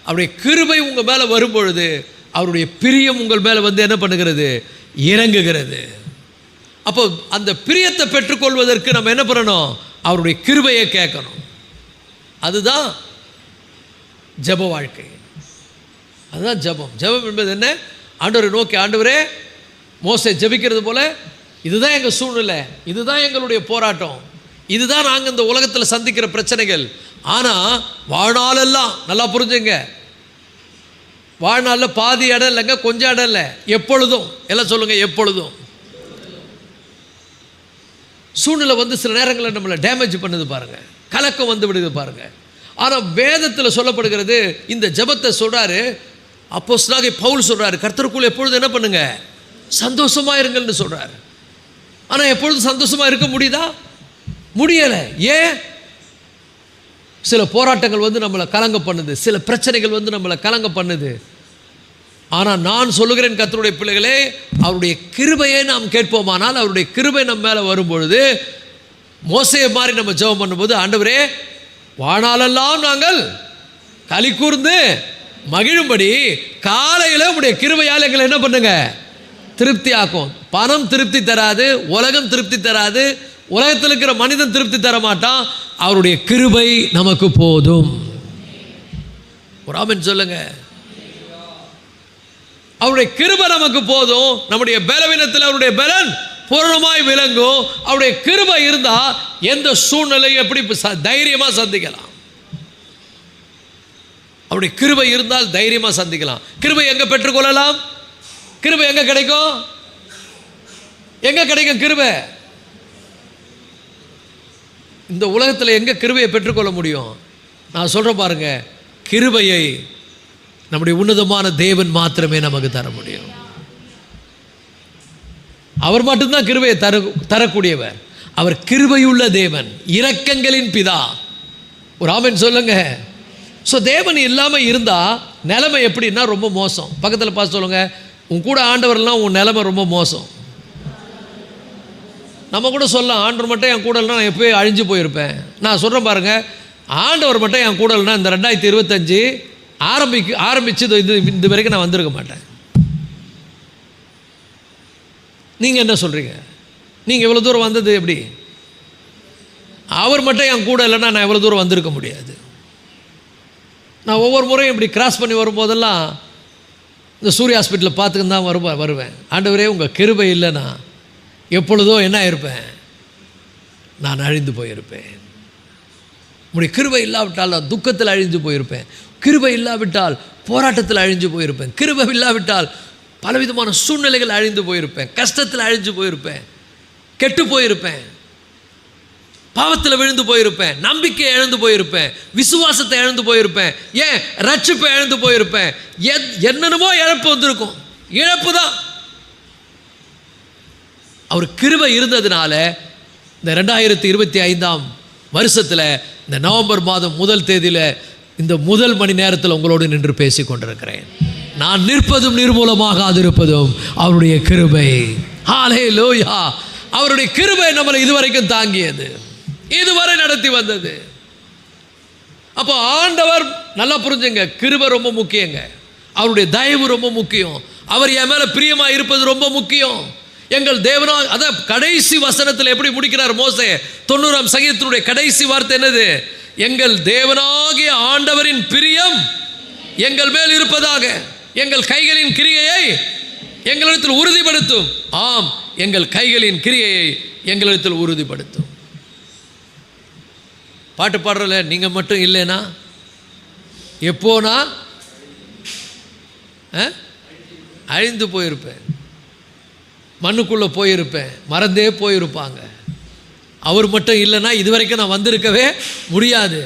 அவருடைய கிருபை உங்கள் மேலே வரும்பொழுது அவருடைய பிரியம் உங்கள் மேலே வந்து என்ன பண்ணுகிறது? இறங்குகிறது. அப்போ அந்த பிரியத்தை பெற்றுக்கொள்வதற்கு நம்ம என்ன பண்ணணும்? அவருடைய கிருபையை கேட்கணும். அதுதான் ஜெப வாழ்க்கை. அதுதான் ஜெபம். ஜெபம் என்பது என்ன? ஆண்டவரை நோக்கி, ஆண்டவரே, மோசே ஜெபிக்கிறது போல, இதுதான் எங்கள் சூழ்நிலை, இதுதான் எங்களுடைய போராட்டம், இதுதான் நாங்கள் இந்த உலகத்தில் சந்திக்கிற பிரச்சனைகள். ஆனால் வாழ்நாளெல்லாம் நல்லா புரிஞ்சுங்க, வாழ்நாளில் பாதி இடம் இல்லைங்க, கொஞ்சம் இடம் இல்லை, எப்பொழுதும். எல்லாம் சொல்லுங்கள், எப்பொழுதும். சூழ்நிலை வந்து சில நேரங்களில் நம்மளை டேமேஜ் பண்ணுது பாருங்கள், கலக்கம் வந்து விடுது பாருங்கள். ஆனால் வேதத்தில் சொல்லப்படுகிறது, இந்த ஜெபத்தை சொல்கிறாரு அப்போஸ்தலனாகிய பவுல் சொல்கிறாரு, கர்த்தருக்குள் எப்பொழுதும் என்ன பண்ணுங்க? சந்தோஷமாக இருங்கள்னு சொல்கிறாரு. ஆனால் எப்பொழுதும் சந்தோஷமாக இருக்க முடியுதா? முடியலை. ஏன்? சில போராட்டங்கள் வந்து நம்மளை கலங்க பண்ணுது, சில பிரச்சனைகள் வந்து நம்மளை கலங்க பண்ணுது. ஆனால் நான் சொல்லுகிறேன், கர்த்தருடைய பிள்ளைகளே, அவருடைய கிருபையை நாம் கேட்போமானால், அவருடைய கிருபை நம்ம மேலே வரும்பொழுது, மோசேயை மாதிரி நம்ம ஜெபம் பண்ணும்போது, ஆண்டவரே, வாழ்நாளெல்லாம் நாங்கள் களி கூர்ந்து மகிழும்படி காலையில் உடைய கிருபையால் எங்களை என்ன பண்ணுங்க? திருப்தி ஆக்கும். பணம் திருப்தி தராது, உலகம் திருப்தி தராது, உலகத்தில் இருக்கிற மனிதன் திருப்தி தர மாட்டான். அவருடைய கிருபை நமக்கு போதும். ஒரு ஆமென் சொல்லுங்க. அவருடைய கிருபை நமக்கு போதும். நம்முடைய பலவீனத்தில் அவருடைய பலன் பூரணமாய் விளங்கும். அவருடைய கிருபை இருந்தால் எந்த சூழ்நிலையும் எப்படி தைரியமாக சந்திக்கலாம். அவருடைய கிருபை இருந்தால் தைரியமாக சந்திக்கலாம். கிருபை எங்கே பெற்றுக்கொள்ளலாம்? கிருபை எங்கே கிடைக்கும்? எங்கே கிடைக்கும் கிருபை? இந்த உலகத்தில் எங்கே கிருபையை பெற்றுக்கொள்ள முடியும்? நான் சொல்கிறேன் பாருங்க, கிருபையை நம்முடைய உன்னதமான தேவன் மாத்திரமே நமக்கு தர முடியும். அவர் மட்டும்தான் கிருபையை தரக்கூடியவர். அவர் கிருபையுள்ள தேவன், இரக்கங்களின் பிதா. ஒரு ஆமென் சொல்லுங்க. ஸோ தேவன் இல்லாமல் இருந்தால் நிலைமை எப்படின்னா ரொம்ப மோசம். பக்கத்தில் பார்த்து சொல்லுங்க, உன் கூட ஆண்டவர்லாம் உன் நிலைமை ரொம்ப மோசம். நம்ம கூட சொல்லலாம், ஆண்டவர் மட்டும் என் கூட இல்லைனா நான் எப்போயே அழிஞ்சு போயிருப்பேன். நான் சொல்கிறேன் பாருங்கள், ஆண்டவர் மட்டும் என் கூட இல்லைனா இந்த 2025 ஆரம்பிச்சு இது வரைக்கும் நான் வந்திருக்க மாட்டேன். நீங்கள் என்ன சொல்கிறீங்க? நீங்கள் இவ்வளோ தூரம் வந்தது எப்படி? அவர் மட்டும் என் கூட இல்லைன்னா நான் எவ்வளோ தூரம் வந்திருக்க முடியாது. நான் ஒவ்வொரு முறையும் இப்படி கிராஸ் பண்ணி வரும்போதெல்லாம் இந்த சூரிய ஹாஸ்பிட்டலில் பார்த்துக்கின்னு தான் வருவேன். ஆண்டவரே, உங்கள் கிருபை இல்லைன்னா எப்பொழுதோ என்ன இருப்பேன்? நான் அழிந்து போயிருப்பேன். உங்களுடைய கிருபை இல்லாவிட்டால் நான் துக்கத்தில் அழிஞ்சு போயிருப்பேன். கிருபை இல்லாவிட்டால் போராட்டத்தில் அழிஞ்சு போயிருப்பேன். கிருபை இல்லாவிட்டால் பலவிதமான சூழ்நிலைகள் அழிந்து போயிருப்பேன். கஷ்டத்தில் அழிஞ்சு போயிருப்பேன். கெட்டு போயிருப்பேன். பாவத்தில் விழுந்து போயிருப்பேன். நம்பிக்கை இழந்து போயிருப்பேன். விசுவாசத்தை இழந்து போயிருப்பேன். ஏன் ரட்சிப்பை இழந்து போயிருப்பேன். என்னென்னமோ இழப்பு வந்திருக்கும். இழப்பு தான். அவர் கிருபை இருந்ததுனால இந்த 2025 வருஷத்தில் இந்த நவம்பர் மாதம் 1 தேதியில் இந்த முதல் மணி நேரத்தில் உங்களோடு நின்று பேசி கொண்டிருக்கிறேன். நான் நிற்பதும் நிர்மூலமாகாதிருப்பதும் அவருடைய கிருபை. ஹல்லேலூயா. அவருடைய கிருபை நம்மளை இதுவரைக்கும் தாங்கியது, இதுவரை நடத்தி வந்தது. அப்போ ஆண்டவர் நல்லா புரிஞ்சுங்க, கிருபை ரொம்ப முக்கியங்க. அவருடைய தயவு ரொம்ப முக்கியம். அவர் என் மேலே பிரியமாக இருப்பது ரொம்ப முக்கியம். எங்கள் தேவனா, அதான் கடைசி வசனத்தில் எப்படி முடிக்கிறார் மோசே? 90ஆம் சங்கீதத்தினுடைய கடைசி வார்த்தை என்னது? எங்கள் தேவனாகிய ஆண்டவரின் பிரியம் எங்கள் மேல் இருப்பதாக, எங்கள் கைகளின் கிரியையை எங்களிடத்தில் உறுதிப்படுத்தும். ஆம், எங்கள் கைகளின் கிரியையை எங்களிடத்தில் உறுதிப்படுத்தும். பாட்டு பாடுறல நீங்கள் மட்டும் இல்லைனா எப்போனா அழிந்து போயிருப்பேன், மண்ணுக்குள்ளே போயிருப்பேன், மறந்தே போயிருப்பாங்க. அவர் மட்டும் இல்லைன்னா இதுவரைக்கும் நான் வந்திருக்கவே முடியாது.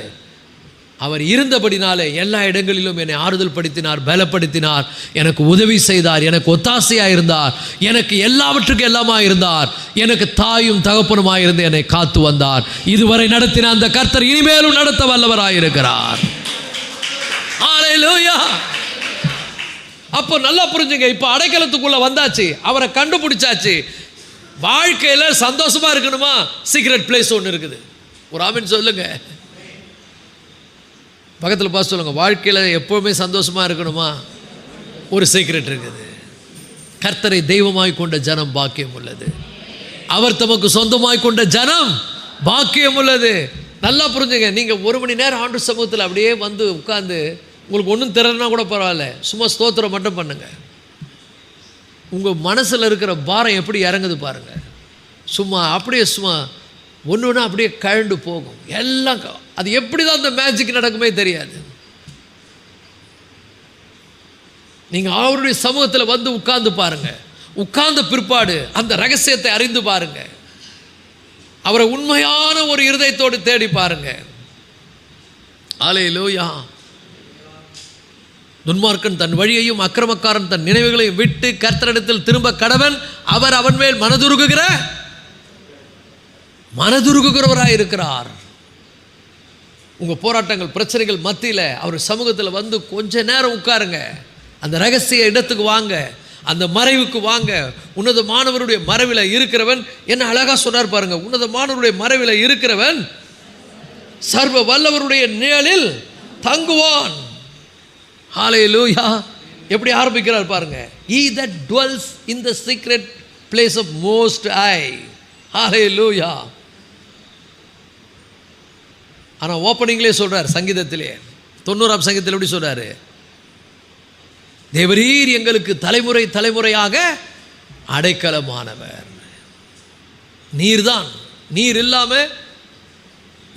அவர் இருந்தபடினாலே எல்லா இடங்களிலும் என்னை ஆறுதல் படுத்தினார், பலப்படுத்தினார், எனக்கு உதவி செய்தார், எனக்கு ஒத்தாசையாக இருந்தார், எனக்கு எல்லாவற்றுக்கும் எல்லாமா இருந்தார், எனக்கு தாயும் தகப்பனுமாக இருந்து என்னை காத்து வந்தார். இதுவரை நடத்தின அந்த கர்த்தர் இனிமேலும் நடத்த வல்லவராயிருக்கிறார். ஹல்லேலூயா. அப்போ நல்லா புரிஞ்சுங்க, இப்போ அடைக்கலத்துக்குள்ள வந்தாச்சு, அவரை கண்டுபிடிச்சாச்சு. வாழ்க்கையில் சந்தோஷமா இருக்கணுமா? சீக்ரெட் பிளேஸ் ஒன்று இருக்குது. ஒரு ஆமென் சொல்லுங்க. பக்கத்தில் பார்த்து சொல்லுங்கள், வாழ்க்கையில் எப்போவுமே சந்தோஷமாக இருக்கணுமா? ஒரு சீக்ரெட் இருக்குது. கர்த்தரை தெய்வமாய் கொண்ட ஜனம் பாக்கியம் உள்ளது. அவர் தமக்கு சொந்தமாய் கொண்ட ஜனம் பாக்கியம் உள்ளது. நல்லா புரிஞ்சுங்க. நீங்கள் 1 மணி நேரம் ஆண்டு சமூகத்தில் அப்படியே வந்து உட்காந்து உங்களுக்கு ஒன்றும் தெரியலனா கூட பரவாயில்ல, சும்மா ஸ்தோத்திரம் மட்டும் பண்ணுங்கள். உங்கள் மனசில் இருக்கிற பாரம் எப்படி இறங்குது பாருங்கள். சும்மா அப்படியே சும்மா ஒன்று அப்படியே கழண்டு போகும் எல்லாம். அது எப்படி தான் அந்த மேஜிக் நடக்குமே தெரியாது. நீங்கள் அவருடைய சமூகத்தில் வந்து உட்கார்ந்து பாருங்கள். உட்கார்ந்த பிற்பாடு அந்த ரகசியத்தை அறிந்து பாருங்க. அவரை உண்மையான ஒரு இருதயத்தோடு தேடி பாருங்க. அல்லேலூயா. துன்மார்க்கன் தன் வழியையும் அக்கிரமக்காரன் தன் நினைவுகளையும் விட்டு கர்த்தரிடத்தில் திரும்ப கடவன். அவர் அவன் மேல் மனதுருகுகிறவராய் இருக்கிறார். உங்க போராட்டங்கள் பிரச்சனைகள் மத்தியில் அவர் சமூகத்தில் வந்து கொஞ்ச நேரம் உட்காருங்க. அந்த ரகசிய இடத்துக்கு வாங்க, அந்த மறைவுக்கு வாங்க. உன்னதமானவருடைய மறைவில் இருக்கிறவன் என்ன அழகா சொன்னார் பாருங்க. உன்னதமானவருடைய மறைவில் இருக்கிறவன் சர்வ வல்லவருடைய நிழலில் தங்குவான். ஹல்லேலூயா. எப்படி ஆரம்பிக்கிறார் பாருங்க. He that dwells in the secret place of most high. ஹல்லேலூயா. ஆனால் ஓப்பனிங்லேயே சொல்றார், சங்கீதத்திலே 90ஆம் சங்கீதத்தில் எப்படி சொல்றாரு? தேவரீர் எங்களுக்கு தலைமுறை தலைமுறையாக அடைக்கலமானவர். நீர்தான். நீர் இல்லாமல்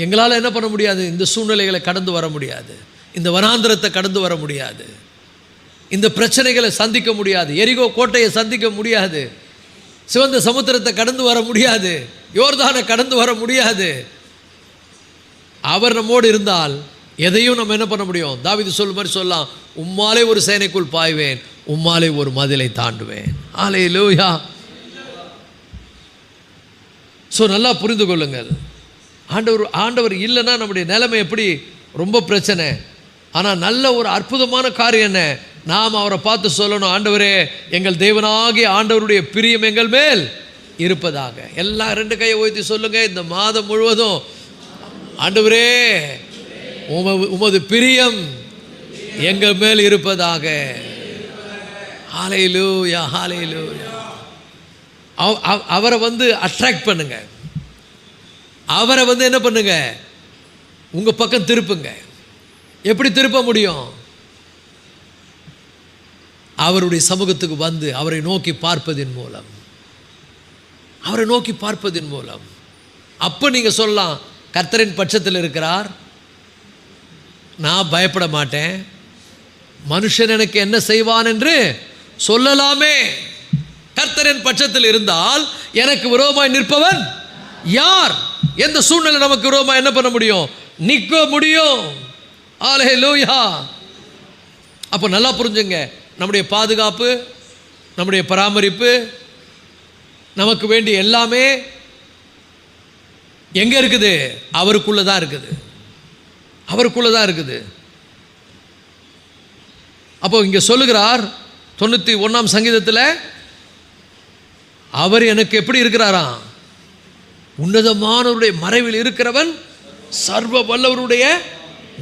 எங்களால் என்ன பண்ண முடியாது? இந்த சூழ்நிலைகளை கடந்து வர முடியாது. இந்த வனாந்திரத்தை கடந்து வர முடியாது. இந்த பிரச்சனைகளை சந்திக்க முடியாது. எரிகோ கோட்டையை சந்திக்க முடியாது. சிவந்த சமுத்திரத்தை கடந்து வர முடியாது. யோர்தானை கடந்து வர முடியாது. அவர் நம்மோடு இருந்தால் எதையும் நம்ம என்ன பண்ண முடியும்? தாவீது சொல்லும் மாதிரி சொல்லலாம், உம்மாலே ஒரு சேனைக்குள் பாய்வேன், உம்மாலே ஒரு மதிலை தாண்டுவேன். அல்லேலூயா. ஸோ நல்லா புரிந்து கொள்ளுங்கள். ஆண்டவர் இல்லைன்னா நம்முடைய நிலைமை எப்படி? ரொம்ப பிரச்சனை. ஆனால் நல்ல ஒரு அற்புதமான காரியம் என்ன? நாம் அவரை பார்த்து சொல்லணும், ஆண்டவரே எங்கள் தேவனாகிய ஆண்டவருடைய பிரியம் எங்கள் மேல் இருப்பதாக. எல்லாம் 2 கையை உயர்த்தி சொல்லுங்க. இந்த மாதம் முழுவதும், ஆண்டவரே உமது பிரியம் எங்கள் மேல் இருப்பதாக. ஹல்லேலூயா, ஹல்லேலூயா. அவரை வந்து அட்ராக்ட் பண்ணுங்க. அவரை வந்து என்ன பண்ணுங்க? உங்க பக்கம் திருப்புங்க. எப்படி திருப்ப முடியும்? அவருடைய சமூகத்துக்கு வந்து அவரை நோக்கி பார்ப்பதின் மூலம். அவரை நோக்கி பார்ப்பதின் மூலம். அப்போ நீங்கள் சொல்லலாம், கர்த்தரின் பட்சத்தில் இருக்கிறார், நான் பயப்பட மாட்டேன், மனுஷன் எனக்கு என்ன செய்வான் என்று சொல்லலாமே. கர்த்தரின் பட்சத்தில் இருந்தால் எனக்கு விரோதமாய் நிற்பவன் யார்? எந்த சூழ்நிலை நமக்கு விரோதமாய் என்ன பண்ண முடியும்? நிற்க முடியும். அல்லேலூயா. அப்போ நல்லா புரிஞ்சுங்க. நம்முடைய பாதுகாப்பு, நம்முடைய பராமரிப்பு, நமக்கு வேண்டிய எல்லாமே எங்கே இருக்குது? அவருக்குள்ளே தான் இருக்குது. அவருக்குள்ளே தான் இருக்குது. அப்போ இங்கே சொல்லுகிறார் 91ஆம் சங்கீதத்தில், அவர் எனக்கு எப்படி இருக்கிறாராம்? உன்னதமானவருடைய மறைவில் இருக்கிறவன் சர்வ வல்லவருடைய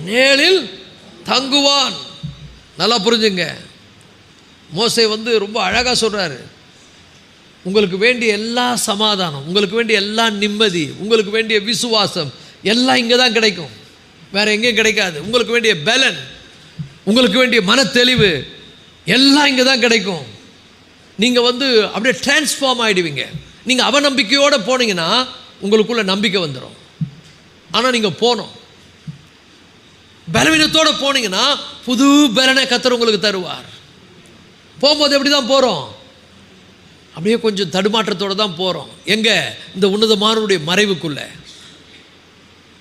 நிழலில் தங்குவான். நல்லா புரிஞ்சுங்க. மோசே வந்து ரொம்ப அழகாக சொல்கிறாரு, உங்களுக்கு வேண்டிய எல்லா சமாதானம், உங்களுக்கு வேண்டிய எல்லா நிம்மதி, உங்களுக்கு வேண்டிய விசுவாசம் எல்லாம் இங்கே தான் கிடைக்கும், வேறு எங்கேயும் கிடைக்காது. உங்களுக்கு வேண்டிய பலன், உங்களுக்கு வேண்டிய மன தெளிவு எல்லாம் இங்கே தான் கிடைக்கும். நீங்கள் வந்து அப்படியே டிரான்ஸ்ஃபார்ம் ஆகிடுவீங்க. நீங்கள் அவநம்பிக்கையோடு போனீங்கன்னா உங்களுக்குள்ள நம்பிக்கை வந்துடும். ஆனால் நீங்கள் போனோம் பலவீனத்தோடு போனீங்கன்னா புது பலனை கர்த்தர் உங்களுக்கு தருவார். போகும்போது எப்படி தான் போகிறோம்? அப்படியே கொஞ்சம் தடுமாற்றத்தோடு தான் போகிறோம். எங்கே? இந்த உன்னதமானவருடைய மறைவுக்குள்ளே.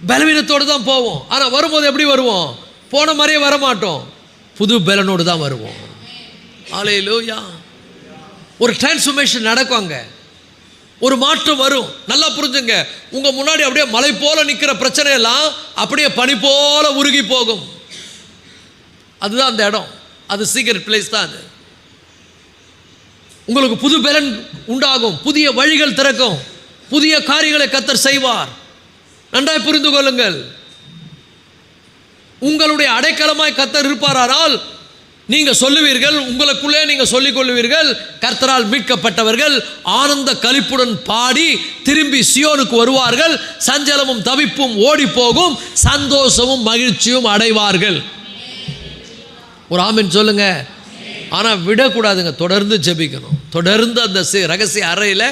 பலவீனத்தோடு தான் போவோம். ஆனால் வரும்போது எப்படி வருவோம்? போன மாதிரியே வரமாட்டோம், புது பலனோடு தான் வருவோம். அல்லேலூயா. ஒரு டிரான்ஸ்ஃபர்மேஷன் நடக்கும், அங்கே ஒரு மாற்றம் வரும். நல்லா புரிஞ்சுங்க. உங்கள் முன்னாடி அப்படியே மலை போல நிற்கிற பிரச்சனையெல்லாம் அப்படியே பனி போல உருகி போகும். அதுதான் அந்த இடம். அது சீக்ரெட் பிளேஸ் தான் அது. உங்களுக்கு புது பலன் உண்டாகும், புதிய வழிகள் திறக்கும், புதிய காரியங்களை கர்த்தர் செய்வார். நன்றாய் புரிந்து கொள்ளுங்கள். உங்களுடைய அடைக்கலமாய் கர்த்தர் இருப்பாரானால் நீங்கள் சொல்லுவீர்கள், உங்களுக்குள்ளே நீங்கள் சொல்லிக் கொள்ளுவீர்கள், கர்த்தரால் மீட்கப்பட்டவர்கள் ஆனந்த களிப்புடன் பாடி திரும்பி சியோனுக்கு வருவார்கள், சஞ்சலமும் தவிப்பும் ஓடி போகும், சந்தோஷமும் மகிழ்ச்சியும் அடைவார்கள். ஒரு ஆமென் சொல்லுங்க. ஆனால் விடக்கூடாதுங்க, தொடர்ந்து ஜெபிக்கணும். தொடர்ந்து அந்த ரகசிய அறையில்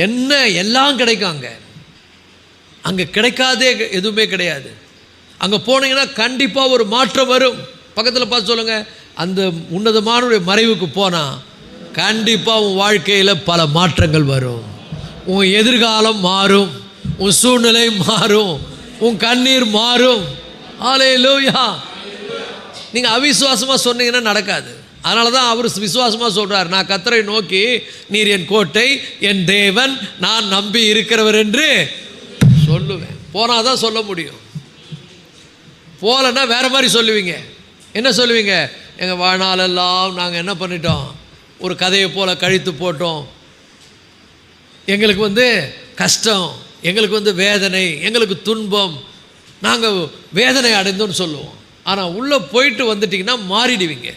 என்ன எல்லாம் கிடைக்கும். அங்கே கிடைக்காதே எதுவுமே கிடையாது. அங்கே போனீங்கன்னா கண்டிப்பாக ஒரு மாற்றம் வரும். பக்கத்தில் பார்த்து சொல்லுங்கள், அந்த உன்னதமானுடைய மறைவுக்கு போனால் கண்டிப்பாக உன் வாழ்க்கையில் பல மாற்றங்கள் வரும். உன் எதிர்காலம் மாறும், உன் சூழ்நிலை மாறும், உன் கண்ணீர் மாறும். ஹல்லேலூயா. நீங்கள் அவிசுவாசமாக சொன்னீங்கன்னா நடக்காது. அதனால தான் அவர் விசுவாசமாக சொல்கிறார், நான் கர்த்தரை நோக்கி நீர் என் கோட்டை, என் தேவன், நான் நம்பி இருக்கிறவர் என்று சொல்லுவேன். போனால் தான் சொல்ல முடியும். போகலன்னா வேறு மாதிரி சொல்லுவீங்க. என்ன சொல்லுவீங்க? எங்கள் வாழ்நாளெல்லாம் நாங்கள் என்ன பண்ணிட்டோம், ஒரு கதையை போல் கழித்து போட்டோம், எங்களுக்கு கஷ்டம், எங்களுக்கு வேதனை, எங்களுக்கு துன்பம், நாங்கள் வேதனை அடைந்தோன்னு சொல்லுவோம். ஆனால் உள்ளே போயிட்டு வந்துட்டிங்கன்னா மாறிடுவீங்க,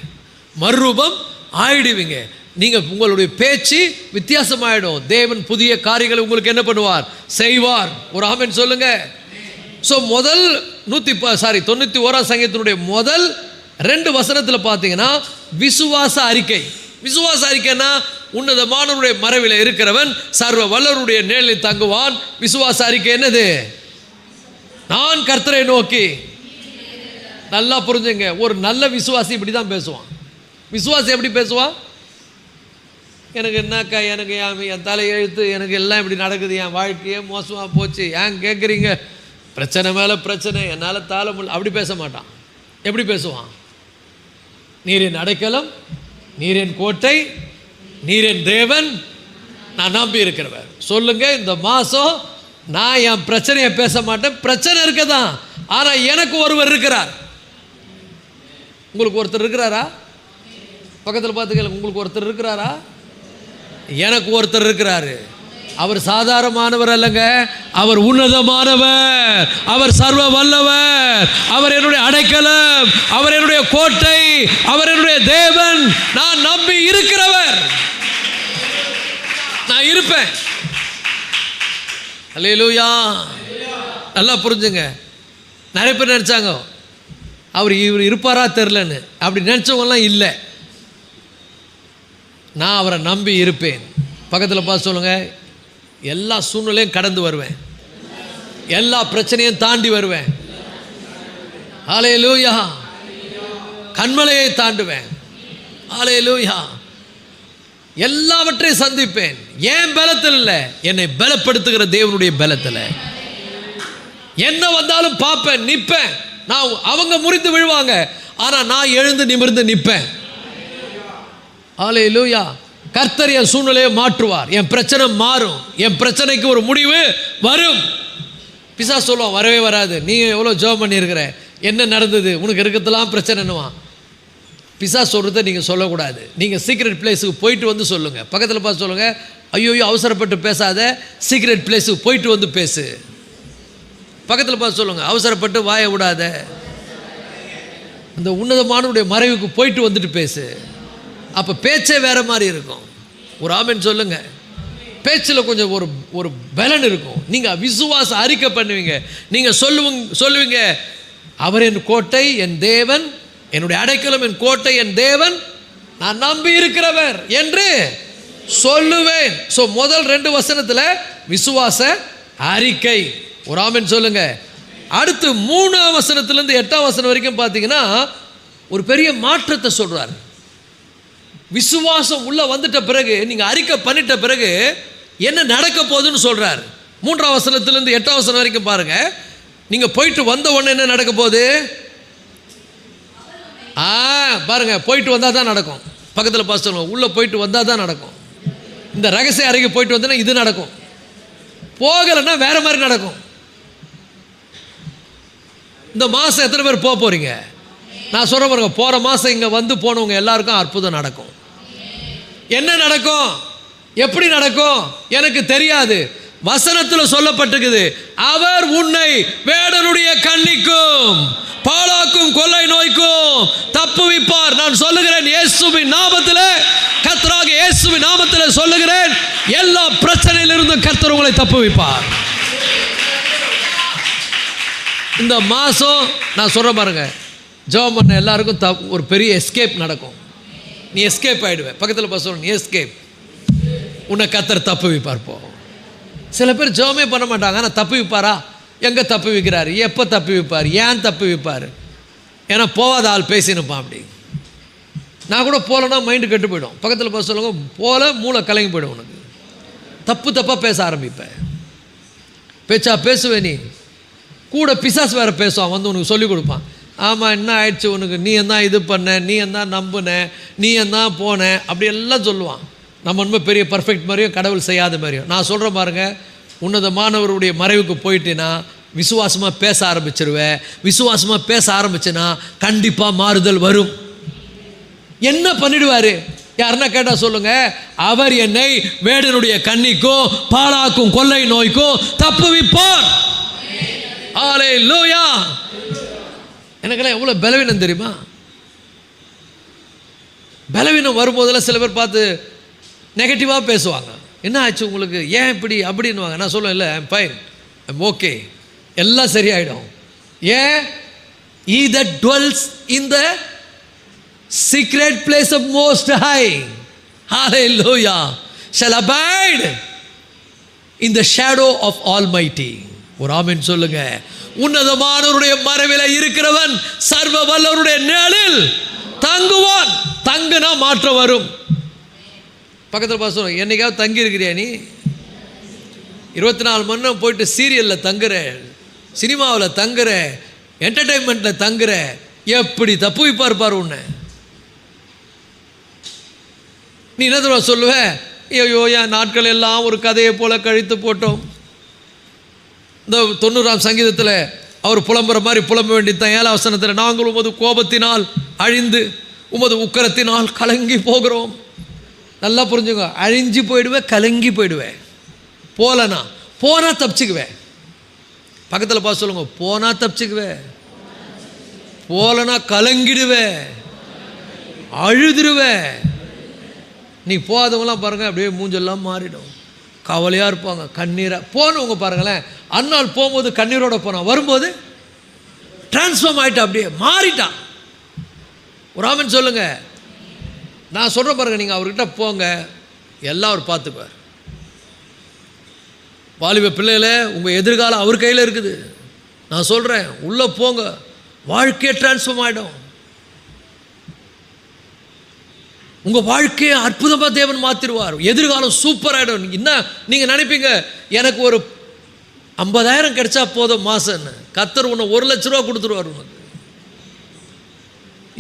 மறுரூபம் ஆயிடுவீங்க. நீங்கள் உங்களுடைய பேச்சு வித்தியாசமாயிடும். தேவன் புதிய காரியங்களை உங்களுக்கு என்ன பண்ணுவார், செய்வார். ஒரு ஆமென் சொல்லுங்க. ஸோ முதல் 91ஆம் சங்கீதத்தினுடைய முதல் 2 வசனத்தில் பார்த்தீங்கன்னா விசுவாச அறிக்கை. விசுவாச அறிக்கைன்னா உன்னதமானவருடைய மறைவில் இருக்கிறவன் சர்வ வல்லவருடைய நிழலில் தங்குவான். விசுவாச அறிக்கை என்னது? நான் கர்த்தரை நோக்கி. நல்லா புரிஞ்சுங்க, ஒரு நல்ல விசுவாசி இப்படி தான் பேசுவான். விசுவாசி எப்படி பேசுவான்? எனக்கு என்னக்கா, எனக்கு என் தலை எழுத்து, எனக்கு எல்லாம் இப்படி நடக்குது, என் வாழ்க்கையே மோசமாக போச்சு, ஏன் கேட்குறீங்க, பிரச்சனை மேலே பிரச்சனை, என்னால் தாழ முடியல, அப்படி பேச மாட்டான். எப்படி பேசுவான்? நீர் என் அடைக்கலம், நீர் என் கோட்டை, நீர் என் தேவன், நான் நம்பி இருக்கிறவர். சொல்லுங்க, இந்த மாதம் நான் என் பிரச்சனையை பேச மாட்டேன். பிரச்சனை இருக்கதான், ஆனால் எனக்கு ஒருவர் இருக்கிறார். உங்களுக்கு ஒருத்தர் இருக்கிறாரா? பக்கத்தில் பார்த்துக்க, உங்களுக்கு ஒருத்தர் இருக்கிறாரா? எனக்கு ஒருத்தர் இருக்கிறாரு. அவர் சாதாரணமானவர் அல்லங்க, அவர் உன்னதமானவர், அவர் சர்வ வல்லவர், அவர் என்னுடைய அடைக்கலம், அவர் என்னுடைய கோட்டை, அவர் என்னுடைய தேவன், நான் நம்பி இருக்கிறவர். நான் இருப்பேன். அல்லேலூயா. நல்லா புரிஞ்சுங்க. நிறைய பேர் நினச்சாங்க இவர் இருப்பாரா தெரிலன்னு. அப்படி நினச்சவங்கலாம் இல்லை. நான் அவரை நம்பி இருப்பேன். பக்கத்தில் பார்த்து சொல்லுங்கள், எல்லா சூழ்நிலையும் கடந்து வருவேன், எல்லா பிரச்சனையும் தாண்டி வருவேன். ஹல்லேலூயா. கண்மலையை தாண்டுவேன். ஹல்லேலூயா. எல்லாவற்றையும் சந்திப்பேன். ஏன் பலத்தில் இல்லை, என்னை பலப்படுத்துகிற தேவனுடைய பலத்தில். என்ன வந்தாலும் பார்ப்பேன், நிற்பேன். நான் அவங்க முறிந்து விழுவாங்க, ஆனால் நான் எழுந்து நிமிர்ந்து நிற்பேன். ஹல்லேலூயா. கர்த்தர் என் சூழ்நிலையை மாற்றுவார். என் பிரச்சனை மாறும். என் பிரச்சனைக்கு ஒரு முடிவு வரும். பிசாசு சொல்லுவான், வரவே வராது, நீ எவ்வளோ ஜெபம் பண்ணியிருக்கிற, என்ன நடந்தது, உனக்கு இருக்கிறதெல்லாம் பிரச்சனைன்னுவான். பிசாசு சொல்கிறத நீங்கள் சொல்லக்கூடாது. நீங்கள் சீக்ரெட் பிளேஸுக்கு போயிட்டு வந்து சொல்லுங்கள். பக்கத்தில் பார்த்து சொல்லுங்கள், ஐயோ அவசரப்பட்டு பேசாத, சீக்ரெட் பிளேஸுக்கு போயிட்டு வந்து பேசு. பக்கத்தில் பார்த்து சொல்லுங்கள், அவசரப்பட்டு வாயை விடாத, அந்த உன்னதமானவருடைய மறைவுக்கு போயிட்டு வந்துட்டு பேசு. அப்போ பேச்சே வேறு மாதிரி இருக்கும். ஒரு ஆமென் சொல்லுங்க. பேச்சில் கொஞ்சம் ஒரு பலன் இருக்கும். நீங்கள் விசுவாச அறிக்கை பண்ணுவீங்க. நீங்கள் சொல்லுவீங்க, அவர் என் கோட்டை, என் தேவன், என்னுடைய அடைக்கலம், என் கோட்டை, என் தேவன், நான் நம்பி இருக்கிறவர் என்று சொல்லுவேன். ஸோ முதல் 2 வசனத்தில் விசுவாச அறிக்கை. ஒரு ஆமென் சொல்லுங்க. அடுத்து 3ஆம் வசனத்திலேருந்து 8ஆம் வசனம் வரைக்கும் பார்த்தீங்கன்னா ஒரு பெரிய மாற்றத்தை சொல்கிறார். விசுவாசம் உள்ள வந்துட்ட பிறகு, நீங்கள் அறிக்கை பண்ணிட்ட பிறகு என்ன நடக்க போகுதுன்னு சொல்கிறார். 3ஆம் வசனத்திலேருந்து 8ஆம் வசனம் வரைக்கும் பாருங்கள். நீங்கள் போயிட்டு வந்த உடனே என்ன நடக்க போகுது பாருங்க. போயிட்டு வந்தால் தான் நடக்கும். பக்கத்தில் பார்த்து சொல்லுவோம், உள்ளே போயிட்டு வந்தால் தான் நடக்கும். இந்த ரகசிய அறைக்கு போயிட்டு வந்தோன்னா இது நடக்கும். போகலைன்னா வேறு மாதிரி நடக்கும். இந்த மாதம் எத்தனை பேர் போக போகிறீங்க? நான் சொல்ல பாருங்க, போகிற மாதம் இங்கே வந்து போனவங்க எல்லாருக்கும் அற்புதம் நடக்கும். என்ன நடக்கும், எப்படி நடக்கும் எனக்கு தெரியாது. வசனத்தில் சொல்லப்பட்டிருக்குது, அவர் உன்னை வேடனுடைய கண்ணிக்கும் பாழாக்கும் கொள்ளை நோய்க்கும் தப்புவிப்பார். நான் சொல்லுகிறேன், இயேசுவின் நாமத்தில், கர்த்தராக இயேசுவின் நாமத்தில் சொல்லுகிறேன், எல்லா பிரச்சனையிலிருந்தும் கர்த்தர் உங்களை தப்புவிப்பார். இந்த மாதம் நான் சொல்ற பாருங்க, ஜெபம் பண்ண எல்லாருக்கும் ஒரு பெரிய எஸ்கேப் நடக்கும். நீ எஸ்கேப் ஆகிடுவேன். பக்கத்தில் பார்த்து நீ எஸ்கேப், உன்னை கர்த்தர் தப்புவிப்பார். போ. சில பேர் ஜெபமே பண்ண மாட்டாங்க, ஆனால் தப்புவிப்பாரா? எங்கே தப்பு வைக்கிறாரு, எப்போ தப்பு வைப்பார், ஏன் தப்பு வைப்பார்? ஏன்னா போகாத ஆள் பேசினுப்பான். அப்படி நான் கூட போகலன்னா மைண்டு கெட்டு போயிடும். பக்கத்தில் பார்த்து சொல்லுங்க, போல மூளை கலங்கி போயிடும். உனக்கு தப்பாக பேச ஆரம்பிப்பேன். பேச்சா பேசுவேன். நீ கூட பிசாசு வேறு பேசுவான், வந்து உனக்கு சொல்லிக் கொடுப்பான். ஆமாம், என்ன ஆயிடுச்சு உனக்கு, நீ என்ன இது பண்ண, நீ என்ன நம்புன, நீ என்ன போன, அப்படி எல்லாம் சொல்லுவான். நம்ம ரொம்ப பெரிய பர்ஃபெக்ட் மாதிரியும் கடவுள் செய்யாத மாதிரியும். நான் சொல்கிறேன் பாருங்க, உன்னதமானவருடைய மறைவுக்கு போயிட்டேன்னா விசுவாசமாக பேச ஆரம்பிச்சிருவேன். விசுவாசமாக பேச ஆரம்பிச்சேன்னா கண்டிப்பாக மாறுதல் வரும். என்ன பண்ணிடுவார்? யாருன்னா கேட்டால் சொல்லுங்க, அவர் என்னை வேடனுடைய கண்ணிக்கும் பாழாக்கும் கொள்ளை நோய்க்கும் தப்புவிப்பார். ஹல்லேலூயா. எனக்கெல்லாம் எவ்வளோ பலவீனம் தெரியுமா? பலவீனம் வரும்போதெல்லாம் சில பேர் பார்த்து நெகட்டிவாக பேசுவாங்க. என்ன ஆச்சு உங்களுக்கு, ஏன் இப்படி அப்படின்னுவாங்க. நான் சொல்லுவேன், இல்லை, ஐம் ஃபைன், ஐம் ஓகே, எல்லாம் சரியாயிடும். ஏன்? he that dwells in the secret place of most high, hallelujah, shall abide in the shadow of almighty. ஒரு ஆமென் சொல்லுங்க. உன்னதமானவருடைய மறைவில் இருக்கிறவன் சர்வ வல்லவருடைய நிழலில் தங்குவான். தங்குனா மாற்றம் வரும். பக்கத்தில் பார்த்து சொல்லுங்க, என்னைக்காவது தங்கி இருக்கிறியா? நீ 24 மணி நேரம் போயிட்டு சீரியலில் தங்குற, சினிமாவில் தங்குற, என்டர்டெயின்மெண்ட்டில் தங்குற, எப்படி தப்புவிப்பார் பாரு உன்னை. நீ என்ன தடவை சொல்லுவ, ஐயோ என் நாட்கள் எல்லாம் ஒரு கதையை போல கழித்து போட்டோம். இந்த 90ஆம் சங்கீதத்தில் அவர் புலம்புற மாதிரி புலம்ப வேண்டியதான். 7ஆம் வசனத்தில், நாங்கள் உமது கோபத்தினால் அழிந்து உமது உக்கரத்தினால் கலங்கி போகிறோம். நல்லா புரிஞ்சுங்க, அழிஞ்சு போயிடுவேன், கலங்கி போயிடுவேன். போலனா போனால் தப்பிச்சுக்குவேன். பக்கத்தில் பார்த்து சொல்லுங்க, போனால் தப்பிச்சுக்குவேன், போலனா கலங்கிடுவேன், அழுதுருவேன். நீ போகாதவங்களாம் பாருங்கள், அப்படியே மூஞ்செல்லாம் மாறிடும், கவலையாக இருப்பாங்க, கண்ணீராக. போனவங்க பாருங்களேன், அந்நாள் போகும்போது கண்ணீரோடு போனான், வரும்போது டிரான்ஸ்ஃபார்ம் ஆகிட்டான், அப்படியே மாறிட்டான். ஒரு ஆமென் சொல்லுங்க. நான் சொல்கிறேன் பாருங்கள், நீங்கள் அவர்கிட்ட போங்க, எல்லாம் அவர் பார்த்துக்குவார். வாலிப பிள்ளைகளை, உங்கள் எதிர்காலம் அவர் கையில் இருக்குது. நான் சொல்கிறேன், உள்ளே போங்க, வாழ்க்கையே டிரான்ஸ்ஃபார்ம் ஆகிடும். உங்கள் வாழ்க்கையை அற்புதமாக தேவன் மாற்றிடுவார். எதிர்காலம் சூப்பர் ஆகிடும். என்ன நீங்கள் நினைப்பீங்க, எனக்கு ஒரு 50,000 கிடைச்சா போதும் மாதம்னு. கர்த்தர் உன்னை 1,00,000 ரூபா கொடுத்துருவார். உனக்கு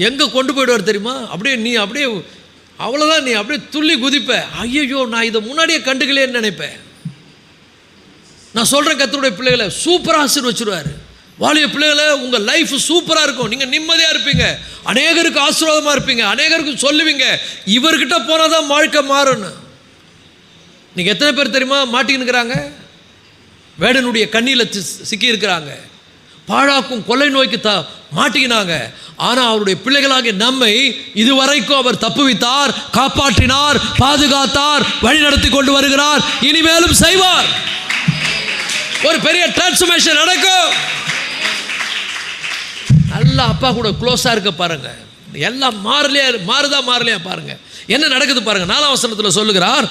எங்கே கொண்டு போயிடுவார் தெரியுமா? அப்படியே நீ அப்படியே அவ்வளோதான், நீ அப்படியே துள்ளி குதிப்ப. ஐயோ, நான் இதை முன்னாடியே கண்டுக்கலேன்னு நினைப்பேன். நான் சொல்கிறேன், கர்த்தருடைய பிள்ளைகளை சூப்பராக ஆசீர்வச்சிருவார். வாலிய பிள்ளைகளை, உங்கள் லைஃப் சூப்பராக இருக்கும். நீங்கள் நிம்மதியாக இருப்பீங்க, அநேகருக்கு ஆசீர்வாதமாக இருப்பீங்க, அநேகருக்கு சொல்லுவீங்க, இவர்கிட்ட போனால் தான் வாழ்க்கை மாறும்னு. நீங்கள் எத்தனை பேர் தெரியுமா மாட்டின்னுக்கிறாங்க? வேடனுடைய கண்ணியில் சிக்கி இருக்கிறாங்க, பாழாக்கும் கொள்ளை நோய்க்கு மாட்டிக்கினாங்க. ஆனால் அவருடைய பிள்ளைகளாகிய நம்மை இதுவரைக்கும் அவர் தப்புவித்தார், காப்பாற்றினார், பாதுகாத்தார், வழி நடத்தி கொண்டு வருகிறார், இனிமேலும் செய்வார். ஒரு பெரிய டிரான்ஸ்ஃபர்மேஷன் நடக்கும். நல்லா அப்பா கூட க்ளோஸாக இருக்க பாருங்க, எல்லாம் மாறுதா பாருங்க, என்ன நடக்குது பாருங்க. 4ஆம் வசனத்தில் சொல்லுகிறார்,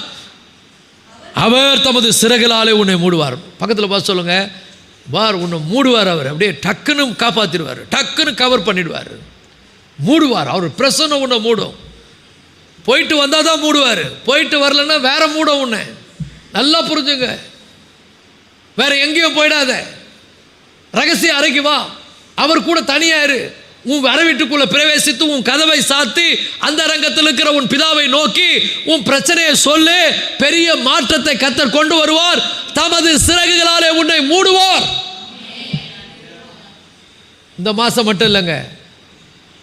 அவர் தமது சிறகுகளாலே உன்னை மூடுவார். பக்கத்தில் பார்த்து சொல்லுங்க, வார் உன்னை மூடுவார். அவர் அப்படியே டக்குன்னு காப்பாற்றிடுவார், டக்குன்னு கவர் பண்ணிடுவார், மூடுவார். அவர் பிரசன்னம் உன்னை மூடும். போயிட்டு வந்தால் தான் மூடுவார், போயிட்டு வரலன்னா வேற மூடும் உன்னை. நல்லா புரிஞ்சுங்க, வேற எங்கேயும் போயிடாத, ரகசிய அறைக்கு வா, அவர் கூட தனியாரு. உன் வர வீட்டுக்குள்ள பிரவேசித்து உன் கதவை சாத்தி அந்த அரங்கத்தில் இருக்கிற உன் பிதாவை நோக்கி உன் பிரச்சனையை சொல்லு. பெரிய மாற்றத்தை கர்த்தர் கொண்டு வருவார். தமது சிறகுகளாலே உன்னை மூடுவார். இந்த மாசம் மட்டும் இல்லைங்க,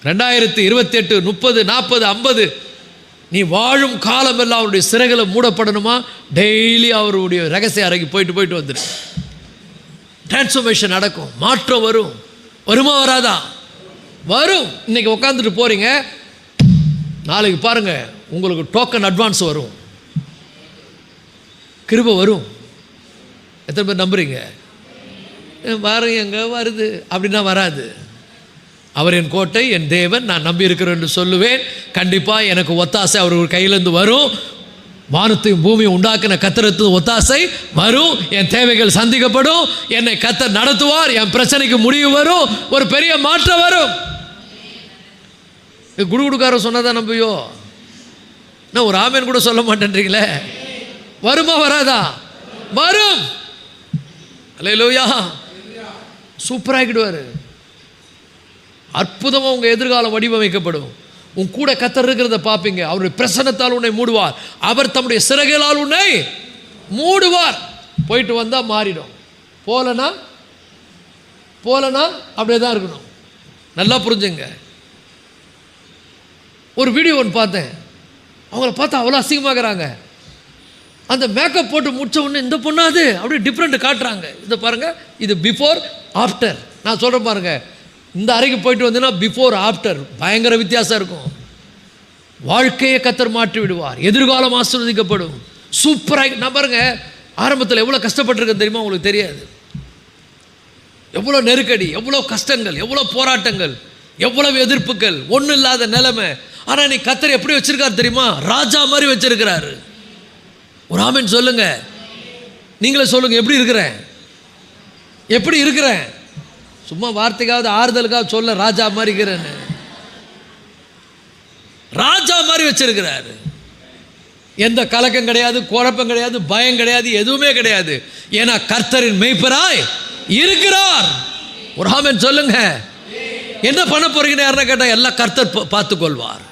2028, 30, 40, 50 நீ வாழும் காலமெல்லாம் அவருடைய சிறைகளை மூடப்படணுமா? டெய்லி அவருடைய ரகசிய அறைக்கு போயிட்டு வந்துடு. டிரான்ஸ்ஃபர்மேஷன் நடக்கும், மாற்றம் வரும். வருமா வராதா? வரும். இன்னைக்கு உட்காந்துட்டு போறீங்க, நாளைக்கு பாருங்க உங்களுக்கு டோக்கன் அட்வான்ஸ் வரும், கிருபை வரும். எத்தனை பேர் நம்புறீங்க? பாருங்க எங்க வருது அப்படின்னா வராது. அவர் என் கோட்டை, என் தேவன், நான் நம்பி இருக்கிறேன் என்று சொல்லுவேன். கண்டிப்பாக எனக்கு ஒத்தாசை அவர் கையிலேருந்து வரும். வானத்தையும் பூமியும் உண்டாக்கின கர்த்தருக்கு ஒத்தாசை வரும். என் தேவைகள் சந்திக்கப்படும். என்னை கர்த்தர் நடத்துவார். என் பிரச்சனைக்கு முடிவு வரும். ஒரு பெரிய மாற்றம் வரும். குடுகுடுக்காரர் சொன்னதான் நம்பியோ? நான் ஒரு ஆமேன் கூட சொல்ல மாட்டேன்றீங்களே. வருமா வராதா? வரும். அல்லேலூயா. சூப்பராகிடுவார். அற்புதமாக உங்கள் எதிர்காலம் வடிவமைக்கப்படும். உன் கூட கர்த்தர் இருக்கிறத பார்ப்பீங்க. அவருடைய பிரசன்னத்தால் உன்னை மூடுவார். அவர் தம்முடைய சிறகுகளால் உன்னை மூடுவார். போயிட்டு வந்தால் மாறிடும், போலனா அப்படியே தான் இருக்கணும். நல்லா புரிஞ்சுங்க. ஒரு வீடியோ ஒன்று பார்த்தேன். அவங்கள பார்த்தா அவ்வளோ அசிங்கமாகறாங்க. அந்த மேக்கப் போட்டு முடிச்ச உடனே இந்த பொண்ணாது அப்படியே டிஃப்ரெண்ட் காட்டுறாங்க. இதை பாருங்கள், இது பிஃபோர் ஆஃப்டர். நான் சொல்கிறேன் பாருங்கள், இந்த அறைக்கு போயிட்டு வந்தீங்கன்னா பிஃபோர் ஆஃப்டர் பயங்கர வித்தியாசம் இருக்கும். வாழ்க்கையை கர்த்தர் மாற்றி விடுவார். எதிர்காலம் ஆசீர்வதிக்கப்படும். சூப்பராக. நான் பாருங்க, ஆரம்பத்தில் எவ்வளோ கஷ்டப்பட்டிருக்கேன் தெரியுமா? உங்களுக்கு தெரியாது. எவ்வளோ நெருக்கடி, எவ்வளோ கஷ்டங்கள், எவ்வளோ போராட்டங்கள், எவ்வளவு எதிர்ப்புகள், ஒன்றும் இல்லாத நிலைமை. ஆனால் நீ கர்த்தர் எப்படி வச்சிருக்காரு தெரியுமா? ராஜா மாதிரி வச்சிருக்கிறாரு. ஒரு ஆமென் சொல்லுங்க. நீங்களே சொல்லுங்க, எப்படி இருக்கிறேன்? எப்படி இருக்கிறேன்? சும்மா வார்த்தைக்காவது ஆறுதலுக்காக சொல்ல ராஜா மாதிரி இருக்கிறேன்னு. ராஜா மாதிரி வச்சிருக்கிறாரு. எந்த கலக்கம் கிடையாது, குழப்பம் கிடையாது, பயம் கிடையாது, எதுவுமே கிடையாது. ஏன்னா கர்த்தரின் மேய்ப்பராய் இருக்கிறார். ஒரு ஆமென் சொல்லுங்க. என்ன பண்ண போறீங்கன்னு யாருன்னா கேட்டால் எல்லாம் கர்த்தர் பார்த்து கொள்வார்.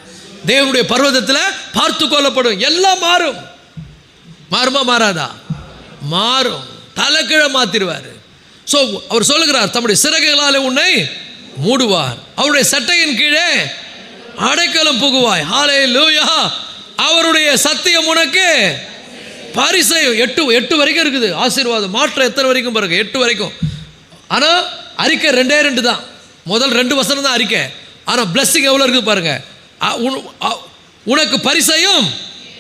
தேவனுடைய பர்வதத்தில் பார்த்து கொள்ளப்படும். எல்லாம் மாறும். மாறுமா மாறாதா? மாறும். தலைக்கீழ மாத்திருவார். ஸோ அவர் சொல்லுகிறார், தம்முடைய சிறகுகளாலே உன்னை மூடுவார், அவருடைய சட்டையின் கீழே அடைக்கலம் புகுவாய். ஹல்லேலூயா. அவருடைய சத்தியம் உனக்கு பரிசையும். 8 வரைக்கும் இருக்குது ஆசீர்வாதம். மாற்றம் எத்தனை வரைக்கும் பாருங்க? 8 வரைக்கும். ஆனால் அறிக்கை 2 தான். முதல் 2 வசனம் தான் அறிக்கை. ஆனால் பிளஸ்ஸிங் எவ்வளோ இருக்குது பாருங்க. உனக்கு பரிசையும்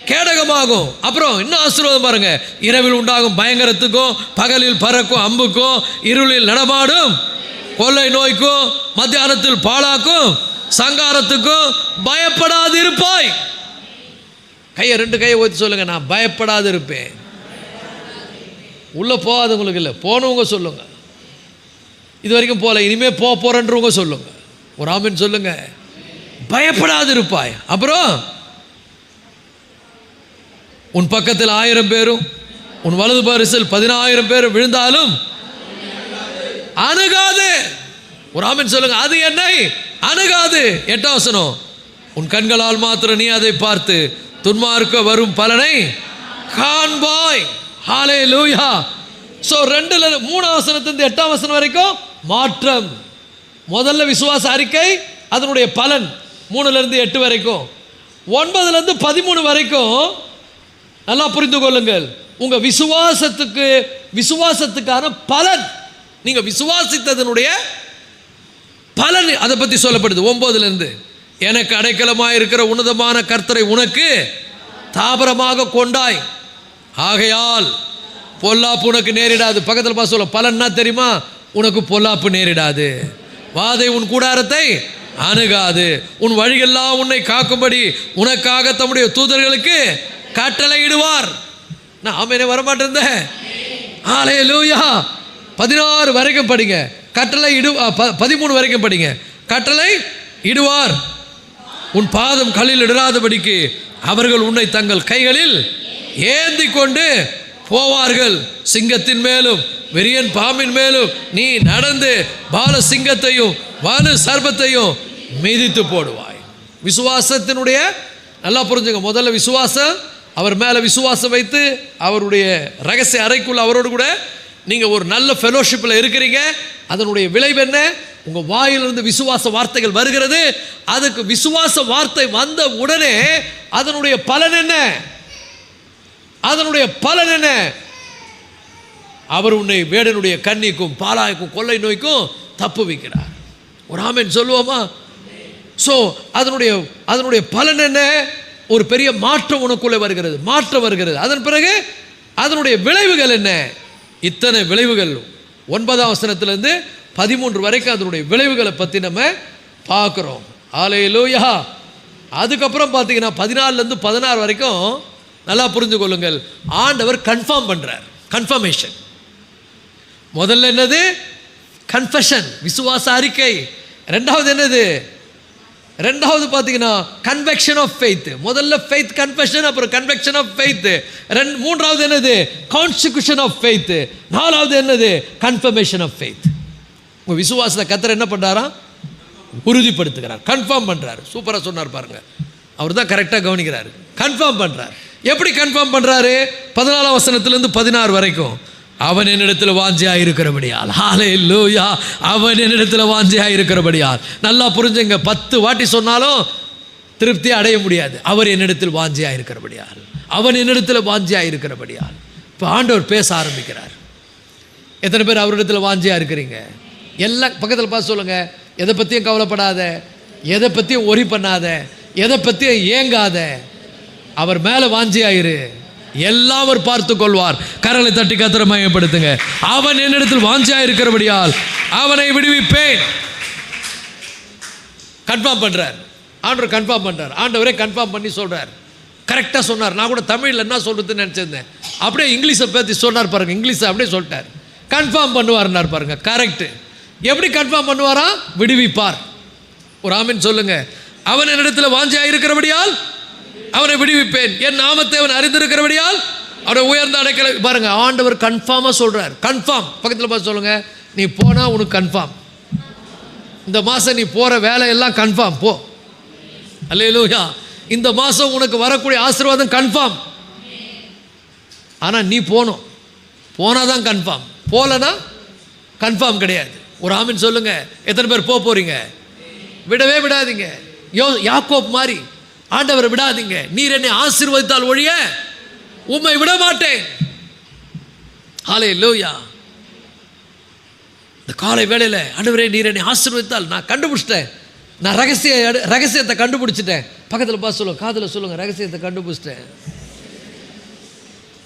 கேடகமாகும். அப்புறம் இன்னும் ஆசீர்வாதம் பாருங்க. இரவில் உண்டாகும் பயங்கரத்துக்கும், பகலில் பறக்கும் அம்புக்கும், இருளில் நடமாடும் கொள்ளை நோய்க்கும், மத்தியானத்தில் பாழாக்கும் சங்காரத்துக்கும் பயப்படாது இருப்பாய். கையை 2 கையை ஊற்றி சொல்லுங்க, நான் பயப்படாது இருப்பேன். உள்ள போகாதவங்களுக்கு இல்லை, போனவங்க சொல்லுங்க. இது வரைக்கும் போகல, இனிமேல் போறன்றவங்க சொல்லுங்க. ஒரு ஆமென் சொல்லுங்க. பயப்படாது இருப்பாய். அப்புறம் உன் பக்கத்தில் 1000 பேரும் உன் வலது பரிசில் 10,000 பேரும் விழுந்தாலும் அணுகாது. ஒரு ஆமென் சொல்லுங்க. அது என்னை அணுகாது. 8ஆம் வசனம், உன் கண்களால் மாத்திரம் நீ அதை பார்த்து துன்மார்க்க வரும் பலனை காண்பாய். ஹல்லேலூயா. ஸோ 3ஆம் வசனத்திலிருந்து 8ஆம் வசனம் வரைக்கும் மாற்றம். முதல்ல விசுவாச அறிக்கை, அதனுடைய பலன் 3லிருந்து 8 வரைக்கும். 9லிருந்து 13 வரைக்கும் நல்லா புரிந்து கொள்ளுங்கள். உங்க விசுவாசத்துக்கான பலன், நீங்க விசுவாசித்ததனுடைய பலன், அதை பற்றி சொல்லப்படுது. 9லிருந்து, எனக்கு அடைக்கலமாக இருக்கிற உன்னதமான கர்த்தரை உனக்கு தாபரமாக கொண்டாய், ஆகையால் பொல்லாப்பு உனக்கு நேரிடாது. பக்கத்தில் பார்த்து சொல்ல, பலன்னா தெரியுமா? உனக்கு பொல்லாப்பு நேரிடாது. வாதை உன் கூடாரத்தை அணுகாது. உன் வழியெல்லாம் உன்னை காக்கும்படி உனக்காக தம்முடைய தூதர்களுக்கு கட்டளை இடுவார். நான் ஆமெனே வரமாட்டேன். ஹல்லேலூயா. 16 வரைக்கும் படிங்க. கட்டளை 13 வரைக்கும் படிங்க. கட்டளை இடுவார். உன் பாதம் கல்லில் இடராதபடிக்கு அவர்கள் உன்னை தங்கள் கைகளில் ஏந்தி கொண்டு போவார்கள். சிங்கத்தின் மேலும் வெறியன் பாம்பின் மேலும் நீ நடந்து பால சிங்கத்தையும் வானு சர்பத்தையும் மிதித்து போடுவாய். விசுவாசத்தினுடைய, நல்லா புரிஞ்சுங்க, முதல்ல விசுவாசம். அவர் மேலே விசுவாசம் வைத்து அவருடைய ரகசிய அறைக்குள்ள அவரோடு கூட நீங்கள் ஒரு நல்ல ஃபெலோஷிப்பில் இருக்கிறீங்க. அதனுடைய விளைவு என்ன? உங்கள் வாயிலிருந்து விசுவாச வார்த்தைகள் வருகிறது. அதுக்கு விசுவாச வார்த்தை வந்த உடனே அதனுடைய பலன் என்ன? அதனுடைய பலன் என்ன? அவர் உன்னை வேடனுடைய கண்ணிக்கும் பாலாய்க்கும் கொள்ளை நோய்க்கும் தப்பு வைக்கிறார். ஒரு ஆமென் சொல்லுவோமா? ஸோ அதனுடைய பலன் என்ன? ஒரு பெரிய மாற்றம் உனக்குள்ளே வருகிறது, மாற்றம் வருகிறது. அதன் பிறகு அதனுடைய விளைவுகள் என்ன? இத்தனை விளைவுகள் 9ஆம் வசனத்திலிருந்து 13 வரைக்கும் அதனுடைய விளைவுகளை பற்றி நம்ம பார்க்குறோம். ஹல்லேலூயா. அதுக்கப்புறம் பார்த்தீங்கன்னா 14லேருந்து 16 வரைக்கும் நல்லா புரிந்து கொள்ளுங்கள். ஆண்டவர் கன்ஃபார்ம் பண்ணுறார். கன்ஃபர்மேஷன். முதல்ல என்னது? கன்ஃபெஷன், விசுவாச அறிக்கை. ரெண்டாவது என்னது? ரெண்டாவது பார்த்தீங்கன்னா கன்வெக்ஷன் ஆஃப் ஃபெய்த். முதல்ல ஃபெய்த் கன்ஃபெஷன், அப்புறம் கன்வெக்ஷன் ஆஃப் ஃபெய்த். மூன்றாவது என்னது? Consecution of faith. நாலாவது என்னது? Confirmation of faith. உங்கள் விசுவாசத்தை கர்த்தர் என்ன பண்ணுறாராம்? உறுதிப்படுத்துகிறார், கன்ஃபார்ம் பண்ணுறாரு. சூப்பராக சொன்னார் பாருங்க. அவர் தான் கரெக்டாக கவனிக்கிறார். கன்ஃபார்ம் பண்ணுறார். எப்படி கன்ஃபார்ம் பண்ணுறாரு? 14ஆம் வசனத்திலிருந்து 16 வரைக்கும். அவன் என்னிடத்தில் வாஞ்சியாக இருக்கிறபடியால். ஹல்லேலூயா. அவன் என்னிடத்தில் வாஞ்சியாக இருக்கிறபடியால். நல்லா புரிஞ்சுங்க. 10 வாட்டி சொன்னாலும் திருப்தியை அடைய முடியாது. அவர் என்னிடத்தில் வாஞ்சியாக இருக்கிறபடியால், அவன் என்னிடத்தில் வாஞ்சியாக இருக்கிறபடியால். இப்போ ஆண்டவர் பேச ஆரம்பிக்கிறார். எத்தனை பேர் அவரிடத்தில் வாஞ்சியாக இருக்கிறீங்க? எல்லாம் பக்கத்தில் பார்த்து சொல்லுங்கள். எதை பற்றியும் கவலைப்படாத, எதை பற்றியும் ஒரி பண்ணாத, எதை பற்றியும் ஏங்காத. அவர் மேலே வாஞ்சியாயிரு, எல்லாம் அவர் பார்த்து கொள்வார். கரலை தட்டி கர்த்தரை மகிமைப்படுத்துங்க. அவன் என்னிடத்தில் வாஞ்சியாக இருக்கிறபடியால் அவனை விடுவிப்பேன். கன்ஃபார்ம் பண்ணுறார் ஆண்டவர். கன்ஃபார்ம் பண்ணுறார். ஆண்டவரே கன்ஃபார்ம் பண்ணி சொல்கிறார். கரெக்டாக சொன்னார். நான் கூட தமிழில் என்ன சொல்கிறதுன்னு நினச்சிருந்தேன். அப்படியே இங்கிலீஷை பற்றி சொன்னார் பாருங்கள். இங்கிலீஷை அப்படியே சொல்லிட்டார். கன்ஃபார்ம் பண்ணுவார்னார் பாருங்க. கரெக்டு. எப்படி கன்ஃபார்ம் பண்ணுவாரா? விடுவிப்பார். ஒரு ஆமென் சொல்லுங்க. அவன் என்னிடத்தில் வாஞ்சியாக இருக்கிறபடியால் அவனை விடுவிப்பேன். என் நாமத்தை அவன் அறிந்திருக்கிறபடியால் அவனை உயர்ந்த அடைக்கலை. பாருங்க, ஆண்டவர் கன்ஃபார்மாக சொல்கிறார். கன்ஃபார்ம். பக்கத்தில் பார்த்து சொல்லுங்க. நீ போனால் உனக்கு கன்ஃபார்ம். இந்த மாதம் நீ போகிற வேலையெல்லாம் கன்ஃபார்ம். போ. அல்லேலூயா. இந்த மாதம் உனக்கு வரக்கூடிய ஆசீர்வாதம் கன்ஃபார்ம். ஆனால் நீ போகணும். போனால் தான் கன்ஃபார்ம். போகலன்னா கன்ஃபார்ம் கிடையாது. ஒரு ஆமீன் சொல்லுங்க. எத்தனை பேர் போகிறீங்க? விடவே விடாதீங்க. யாக்கோப் மாதிரி ஆண்டவரை விடாதீங்க. நீர் என்னை ஆசீர்வதித்தால் ஒழிய உம்மை விட மாட்டேன். ஹல்லேலூயா. இந்த காலை வேளையில் ஆண்டவரே நீர் என்னை ஆசீர்வதித்தால், நான் கண்டுபிடிச்சிட்டேன், நான் ரகசியத்தை கண்டுபிடிச்சிட்டேன். பக்கத்தில் பார்த்து சொல்லுங்க, காதில் சொல்லுங்க, ரகசியத்தை கண்டுபிடிச்சிட்டேன்.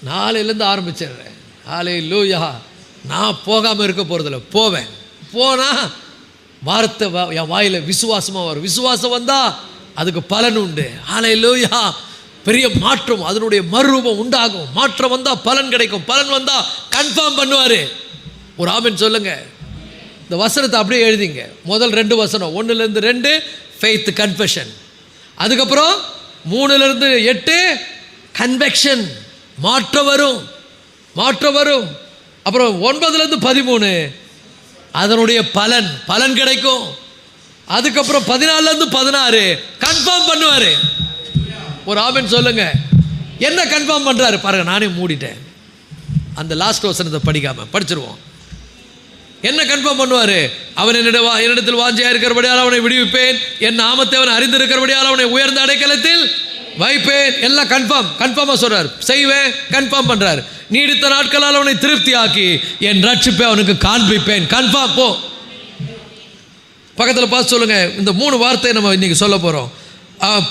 நாளையிலேருந்து ஆரம்பிச்சிடுறேன். ஹல்லேலூயா. நான் போகாமல் இருக்க போகிறதில்ல, போவேன். போனால் வார்த்தை என் வாயில் விசுவாசமாக வரும். விசுவாசம் வந்தால் அதுக்கு பலன் உண்டு. ஹல்லேலூயா. பெரிய மாற்றம், அதனுடைய மறுரூபம் உண்டாகும். மாற்றம் வந்தால் பலன் கிடைக்கும். பலன் வந்தால் கன்ஃபார்ம் பண்ணுவார். ஒரு ஆமென் சொல்லுங்க. இந்த வசனத்தை அப்படியே எழுதிங்க. முதல் 2 வசனம், 1லேருந்து 2 ஃபெய்த் கன்ஃபெஷன். அதுக்கப்புறம் 3லேருந்து 8 கன்வெக்ஷன், மாற்றம் வரும், மாற்றம் வரும். அப்புறம் 9லேருந்து 13 அதனுடைய பலன், பலன் கிடைக்கும். அதுக்கப்புறம் 14லேருந்து 16 கன்ஃபார்ம் பண்ணுவார். ஒரு ஆமென் சொல்லுங்க. என்ன கன்ஃபார்ம் பண்ணுறாரு பாருங்க. நானே மூடிட்டேன். அந்த லாஸ்ட் வசனத்தை படிக்காமல் படிச்சிருவோம். என்ன கன்ஃபார்ம் பண்ணுவார்? அவன் என்னிடத்தில் வாஞ்சியாக இருக்கிறபடியால் அவனை விடுவிப்பேன். என் நாமத்தை அவன் அறிந்திருக்கிறபடியால் அவனை உயர்ந்த அடைக்கலத்தில் வைப்பேன். எல்லாம் கன்ஃபார்ம். கன்ஃபார்மாக சொல்கிறார். செய்வேன். கன்ஃபார்ம் பண்ணுறார். நீடித்த நாட்களால் அவனை திருப்தியாக்கி என் ரட்சிப்பை அவனுக்கு காண்பிப்பேன். கன்ஃபார்ம். போ. பக்கத்தில் பார்த்து சொல்லுங்க. இந்த 3 வார்த்தையை நம்ம இன்னைக்கு சொல்ல போகிறோம்.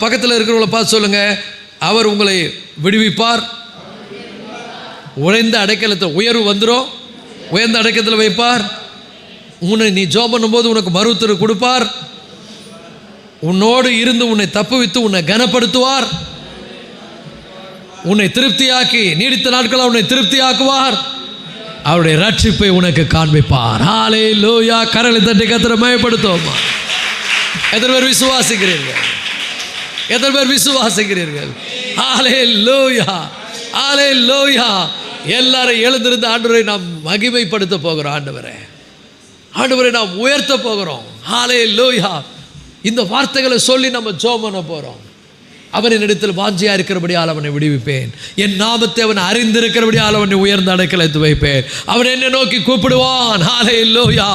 பக்கத்தில் இருக்கிறவங்கள பார்த்து சொல்லுங்க. அவர் உங்களை விடுவிப்பார். உயர்ந்த அடைக்கலத்தில் உயர்வு வந்துடும். உயர்ந்த அடைக்கலத்தில் வைப்பார். உன்னை நீ ஜெபம் பண்ணும்போது உனக்கு மறுத்தரு கொடுப்பார். உன்னோடு இருந்து உன்னை தப்புவித்து உன்னை கனப்படுத்துவார். உன்னை திருப்தியாக்கி நீடித்த நாட்கள் உன்னை திருப்தியாக்குவார். அவருடைய ரட்சிப்பை உனக்கு காண்பிப்பார். ஹல்லேலூயா. கரங்களை தட்டி கர்த்தரை மகிமைப்படுத்துவோமா? எத்தனை பேர் விசுவாசிக்கிறீர்கள்? எத்தனை பேர் விசுவாசிக்கிறீர்கள்? ஹல்லேலூயா. ஹல்லேலூயா. எல்லாரும் எழுந்திருந்து ஆண்டவரை நாம் மகிமைப்படுத்த போகிறோம். ஆண்டவரை நாம் உயர்த்த போகிறோம். ஹல்லேலூயா. இந்த வார்த்தைகளை சொல்லி நம்ம ஜெபம் பண்ண போகிறோம். அவன் என்னிடத்தில் வாஞ்சியா இருக்கிறபடியால் அவனை விடுவிப்பேன். என் நாமத்தை அவன் அறிந்திருக்கிறபடியால் அவனை உயர்ந்த அடைக்கலத்து வைப்பேன். அவன் என்னை நோக்கி கூப்பிடுவான். ஹல்லேலூயா.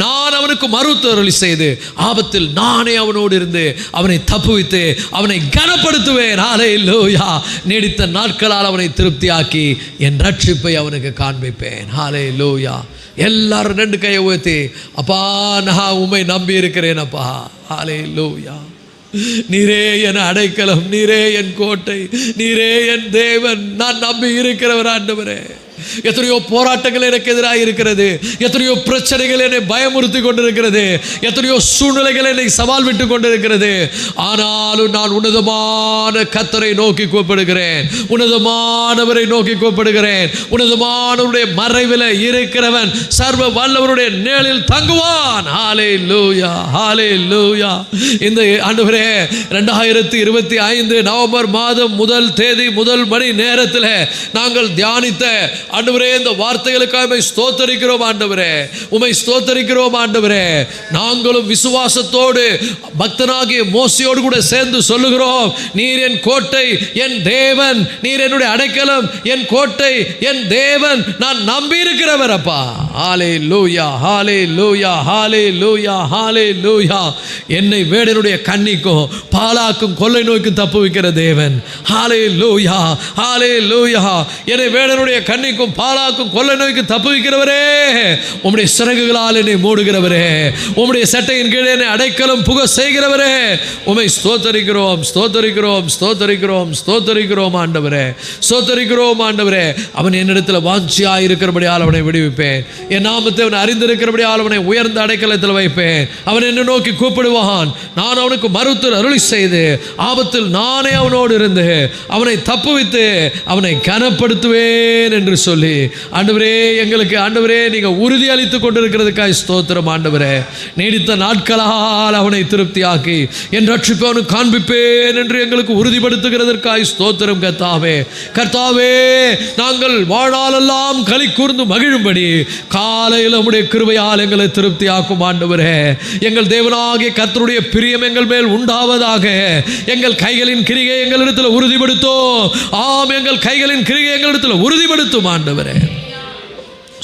நான் அவனுக்கு மறுத்தருளி செய்து ஆபத்தில் நானே அவனோடு இருந்து அவனை தப்புவித்து அவனை கனப்படுத்துவேன். ஹல்லேலூயா. நீடித்த நாட்களால் அவனை திருப்தியாக்கி என் ரட்சிப்பை அவனுக்கு காண்பிப்பேன். ஹல்லேலூயா. எல்லாரும் 2 கையை உயர்த்தி, அப்பா நான் உம்மை நம்பி இருக்கிறேன் அப்பா. ஹல்லேலூயா. நீரே என் அடைக்கலம், நீரே என் கோட்டை, நீரே என் தேவன், நான் நம்பி இருக்கிறவர் ஆண்டவரே. எத்தனையோ போராட்டங்கள் எனக்கு எதிராக இருக்கிறது, எத்தனையோ பிரச்சனைகள் என்னை பயமுறுத்தி கொண்டிருக்கிறது, எத்தனையோ சூழ்நிலைகள் என்னை சவால் விட்டு கொண்டிருக்கிறது. ஆனாலும் நான் உன்னதமான கர்த்தரை நோக்கி கூப்பிடுகிறேன், உன்னதமானவரை நோக்கி கூப்பிடுகிறேன். உன்னதமானவருடைய மறைவில் இருக்கிறவன் சர்வ வல்லவருடைய நிழலில் தங்குவான். ஹல்லேலூயா, ஹல்லேலூயா. இந்த ஆண்டவரே 2025 நவம்பர் மாதம் 1 தேதி 1 மணி நேரத்தில் நாங்கள் தியானித்த ஆண்டவரே இந்த வார்த்தைகளுக்காக உம்மை ஸ்தோத்தரிக்கிறோம் ஆண்டவரே, உம்மை ஸ்தோத்தரிக்கிறோம் ஆண்டவரே. நாங்களும் விசுவாசத்தோடு பக்தனாகிய மோசேயோடு கூட சேர்ந்து சொல்லுகிறோம், நீர் என் கோட்டை, என் தேவன், நீர் என்னுடைய அடைக்கலம், என் கோட்டை, என் தேவன், நான் நம்பி இருக்கிறவர் அப்பா. ஹல்லேலூயா, ஹல்லேலூயா, ஹல்லேலூயா, ஹல்லேலூயா. என்னை வேடனுடைய கண்ணிக்கும் பாலாக்கும் கொள்ளை நோய்க்கும் தப்புவிக்கிற தேவன். ஹல்லேலூயா, ஹல்லேலூயா. என்னை வேடனுடைய கண்ணிக்கும் பாலாக்கும் கொள்ளை நோய்க்கு தப்புவிக்கிறவரே, உம்முடைய சிறகுகளால் என்னை மூடுகிறவரே, உம்முடைய சட்டையின் கீழே என்னை அடைக்கலம் புக செய்கிறவரே, உம்மை ஸ்தோத்தரிக்கிறோம், ஸ்தோத்தரிக்கிறோம், ஸ்தோத்தரிக்கிறோம், ஸ்தோத்தரிக்கிறோம் ஆண்டவரே, ஸ்தோத்தரிக்கிறோம் ஆண்டவரே. அவன் என்னிடத்தில் வாஞ்சியாய் இருக்கிறபடியால் அவனை விடுவிப்பேன். என் நாமத்தை அவன் அறிந்திருக்கிறபடியால் அவனை உயர்ந்த அடைக்கலத்தில் வைப்பேன். அவன் என்னை நோக்கி கூப்பிடுவான், நான் அவனுக்கு மறுத்து அருளி செய்து ஆபத்தில் நானே அவனோடு இருந்து அவனை தப்புவித்து அவனை கனப்படுத்துவேன் என்று சொல்லி ஆண்டவரே எங்களுக்கு ஆண்டவரே நீங்க உறுதி அளித்துக் கொண்டிருக்கிறதுக்காக ஸ்தோத்திரம் ஆண்டவரே. நீடித்த நாட்களால் அவனை திருப்தியாக்கி என் ரட்சிப்பை அவனுக்கு காண்பிப்பேன் என்று எங்களுக்கு உறுதிப்படுத்துகிறதற்காக ஸ்தோத்திரம் கர்த்தாவே. கர்த்தாவே, நாங்கள் வாழ்நாளெல்லாம் களி கூர்ந்து மகிழும்படி காலையில் உம்முடைய கிருபையால் எங்களை திருப்தியாக்கும் ஆண்டவரே. எங்கள் தேவனாகிய கர்த்தருடைய பிரியம் எங்கள் மேல் உண்டாவதாக. எங்கள் கைகளின் கிரியை எங்களிடத்தில் உறுதிப்படுத்தும். ஆம், எங்கள் கைகளின் கிரியை எங்களிடத்தில் உறுதிப்படுத்தும் ஆண்டவரே.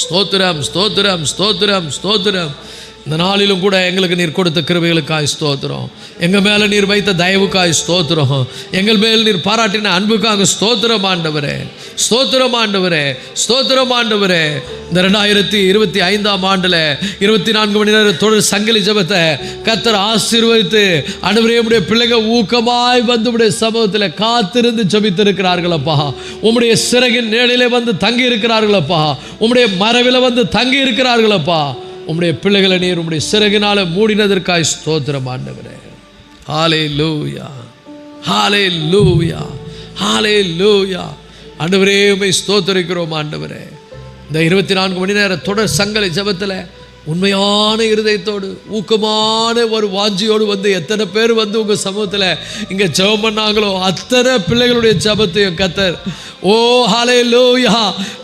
ஸ்தோத்திரம், ஸ்தோத்திரம், ஸ்தோத்திரம், ஸ்தோத்திரம். இந்த நாளிலும் கூட எங்களுக்கு நீர் கொடுத்த கிருபைகளுக்காய் ஸ்தோத்திரம். எங்கள் மேலே நீர் வைத்த தயவுக்காய் ஸ்தோத்திரம். எங்கள் மேல் நீர் பாராட்டின அன்புக்காக ஸ்தோத்திரம் ஆண்டவரே, ஸ்தோத்திரம் ஆண்டவரே, ஸ்தோத்திரம் ஆண்டவரே. இந்த 2025 ஆண்டில் 24 மணி நேரம் தொடர் சங்கிலி ஜெபத்தை கர்த்தர் ஆசீர்வதித்து ஆண்டவரே உம்முடைய பிள்ளைங்க ஊக்கமாய் வந்து உம்முடைய சமூகத்தில் காத்திருந்து ஜெபித்திருக்கிறார்களப்பா. உம்முடைய சிறகின் நிழலிலே வந்து தங்கி இருக்கிறார்களப்பா. உம்முடைய மறைவில் வந்து தங்கி இருக்கிறார்களப்பா. உம்முடைய பிள்ளைகளை நீர் உம்முடைய சிறகினால மூடினதற்காய் ஸ்தோத்திரம் ஆண்டவரே. ஹல்லேலூயா, ஹல்லேலூயா, ஹல்லேலூயா. ஆண்டவரே உம்மை ஸ்தோத்திரிக்கிறோம் ஆண்டவரே. இந்த 24 மணி நேர தொடர் சங்கலை ஜெபத்தில் உண்மையான இருதயத்தோடு ஊக்கமான ஒரு வாஞ்சியோடு வந்து எத்தனை பேர் வந்து உங்கள் சமூகத்தில் இங்கே ஜெபம் பண்ணாங்களோ அத்தனை பிள்ளைகளுடைய ஜெபத்தையும் கர்த்தர் ஹல்லேலூயா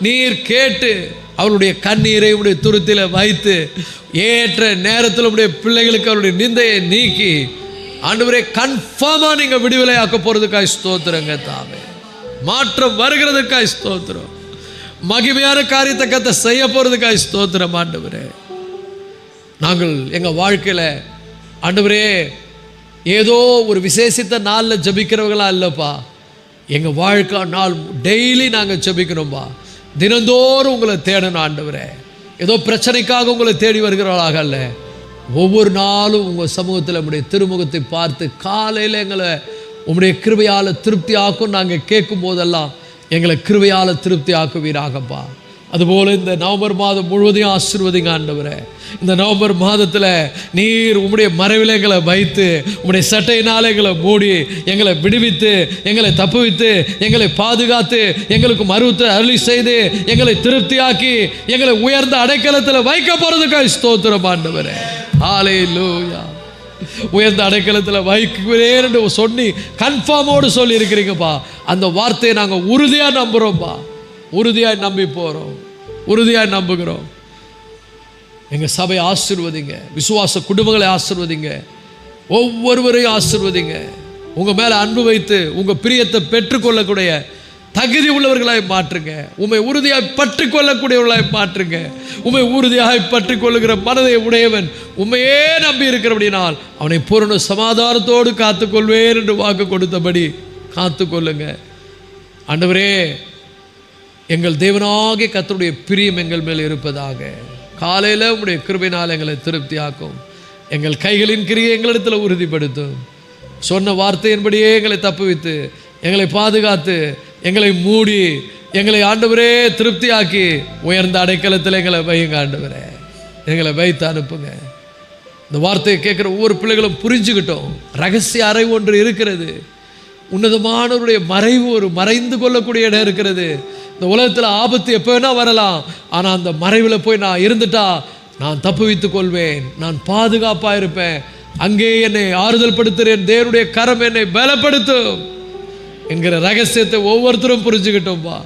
நீர் கேட்டு அவருடைய கண்ணீரை உடைய துருத்தில வைத்து ஏற்ற நேரத்தில் உடைய பிள்ளைகளுக்கு அவருடைய நிந்தையை நீக்கி ஆண்டவரே கன்ஃபார்மாக நீங்கள் விடுதலை ஆக்க போகிறதுக்காக ஸ்தோத்திரங்க தாவே. மாற்றம் வருகிறதுக்காக ஸ்தோத்திரம். மகிமையான காரியத்தை கத்த செய்ய போகிறதுக்காக ஸ்தோத்திரம் ஆண்டவரே. நாங்கள் எங்கள் வாழ்க்கையில் ஆண்டவரே ஏதோ ஒரு விசேஷித்த நாளில் ஜபிக்கிறவங்களா இல்லைப்பா. எங்கள் வாழ்க்கை நாள் டெய்லி நாங்கள் ஜபிக்கணும்பா. தினந்தோறும் உங்களை தேடணும் ஆண்டவரே. ஏதோ பிரச்சனைக்காக உங்களை தேடி வருகிறவர்களாக அல்ல, ஒவ்வொரு நாளும் உங்கள் சமூகத்தில் நம்முடைய திருமுகத்தை பார்த்து காலையில் எங்களை உம்முடைய கிருபையால் திருப்தி ஆக்கும் நாங்கள் கேட்கும் போதெல்லாம் எங்களை கிருபையால் திருப்தி ஆக்குவீராகப்பா. அதுபோல் இந்த நவம்பர் மாதம் முழுவதையும் ஆசீர்வதிங்க ஆண்டவரே. இந்த நவம்பர் மாதத்தில் நீர் உம்முடைய மறைவில் எங்களை வைத்து உம்முடைய சட்டையினால் எங்களை மூடி எங்களை விடுவித்து எங்களை தப்புவித்து எங்களை பாதுகாத்து எங்களுக்கு மறுத்து அருளி செய்து எங்களை திருப்தியாக்கி எங்களை உயர்ந்த அடைக்கலத்தில் வைக்க போகிறதுக்காக ஸ்தோத்திரம் ஆண்டவரே. ஹல்லேலூயா. உயர்ந்த அடைக்கலத்தில் வைக்கிறேன் என்று சொல்லி கன்ஃபார்மோடு சொல்லி இருக்கிறீங்கப்பா. அந்த வார்த்தையை நாங்கள் உறுதியாக நம்புகிறோம்ப்பா. உறுதியாக நம்பி போகிறோம், உறுதியாக நம்புகிறோம். எங்கள் சபையை ஆசீர்வதிங்க, விசுவாச குடும்பங்களை ஆசீர்வதிங்க, ஒவ்வொருவரையும் ஆசீர்வதிங்க. உங்கள் மேலே அன்பு வைத்து உங்கள் பிரியத்தை பெற்றுக்கொள்ளக்கூடிய தகுதி உள்ளவர்களாய் மாற்றுங்க. உம்மை உறுதியாய் பற்றி கொள்ளக்கூடியவர்களாய் மாற்றுங்க. உம்மை உறுதியாய் பற்றி கொள்ளுகிற மனதை உடையவன் உண்மையே நம்பி இருக்கிறபடினால் அவனை பூரண சமாதானத்தோடு காத்துக்கொள்வேன் என்று வாக்கு கொடுத்தபடி காத்துக்கொள்ளுங்க. ஆண்டவரே, எங்கள் தேவனாகிய கர்த்தருடைய பிரியம் எங்கள் மேல் இருப்பதாக. காலையில் உம்முடைய கிருபையினால் எங்களை திருப்தியாக்கும். எங்கள் கைகளின் கிரியை எங்களிடத்தில் உறுதிப்படுத்தும். சொன்ன வார்த்தையின்படியே எங்களை தப்புவித்து எங்களை பாதுகாத்து எங்களை மூடி எங்களை ஆண்டவரே திருப்தியாக்கி உயர்ந்த அடைக்கலத்தில் எங்களை வையுங்க. ஆண்டவரே, எங்களை வைத்து அனுப்புங்க. இந்த வார்த்தையை கேட்குற ஒவ்வொரு பிள்ளைகளும் புரிஞ்சுக்கிட்டோம். ரகசிய அறை ஒன்று இருக்கிறது. உன்னதமானவருடைய மறைவு ஒரு மறைந்து கொள்ளக்கூடிய இடம் இருக்கிறது. இந்த உலகத்தில் ஆபத்து எப்போ வேணால் வரலாம். ஆனால் அந்த மறைவில் போய் நான் இருந்துட்டா நான் தப்பு வைத்துக் கொள்வேன், நான் பாதுகாப்பாக இருப்பேன். அங்கே என்னை ஆறுதல் படுத்துகிறேன், தேவனுடைய கரம் என்னை பலப்படுத்தும் என்கிற ரகசியத்தை ஒவ்வொருத்தரும் புரிஞ்சுக்கிட்டோம்பா.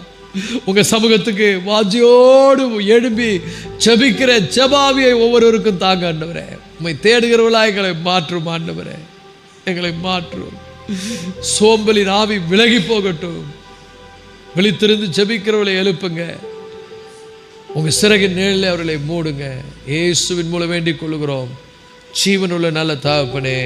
உங்கள் சமூகத்துக்கு வாஞ்சியோடு எழும்பி ஜெபிக்கிற ஜெபாவியை ஒவ்வொருவருக்கும் தாங்க. ஆண்டவரே, உம்மை தேடுகிறவர்களா எங்களை மாற்றும். ஆண்டவரே, எங்களை மாற்றும். சோம்பலின் ஆவி விலகி போகட்டும். விழித்திருந்து ஜெபிக்கிறவர்களை எழுப்புங்க. உங்கள் சிறகின் நிழலில் அவர்களை மூடுங்க. இயேசுவின் மூலம் வேண்டிக் கொள்கிறோம் ஜீவனுள்ள நல்ல தகப்பனே.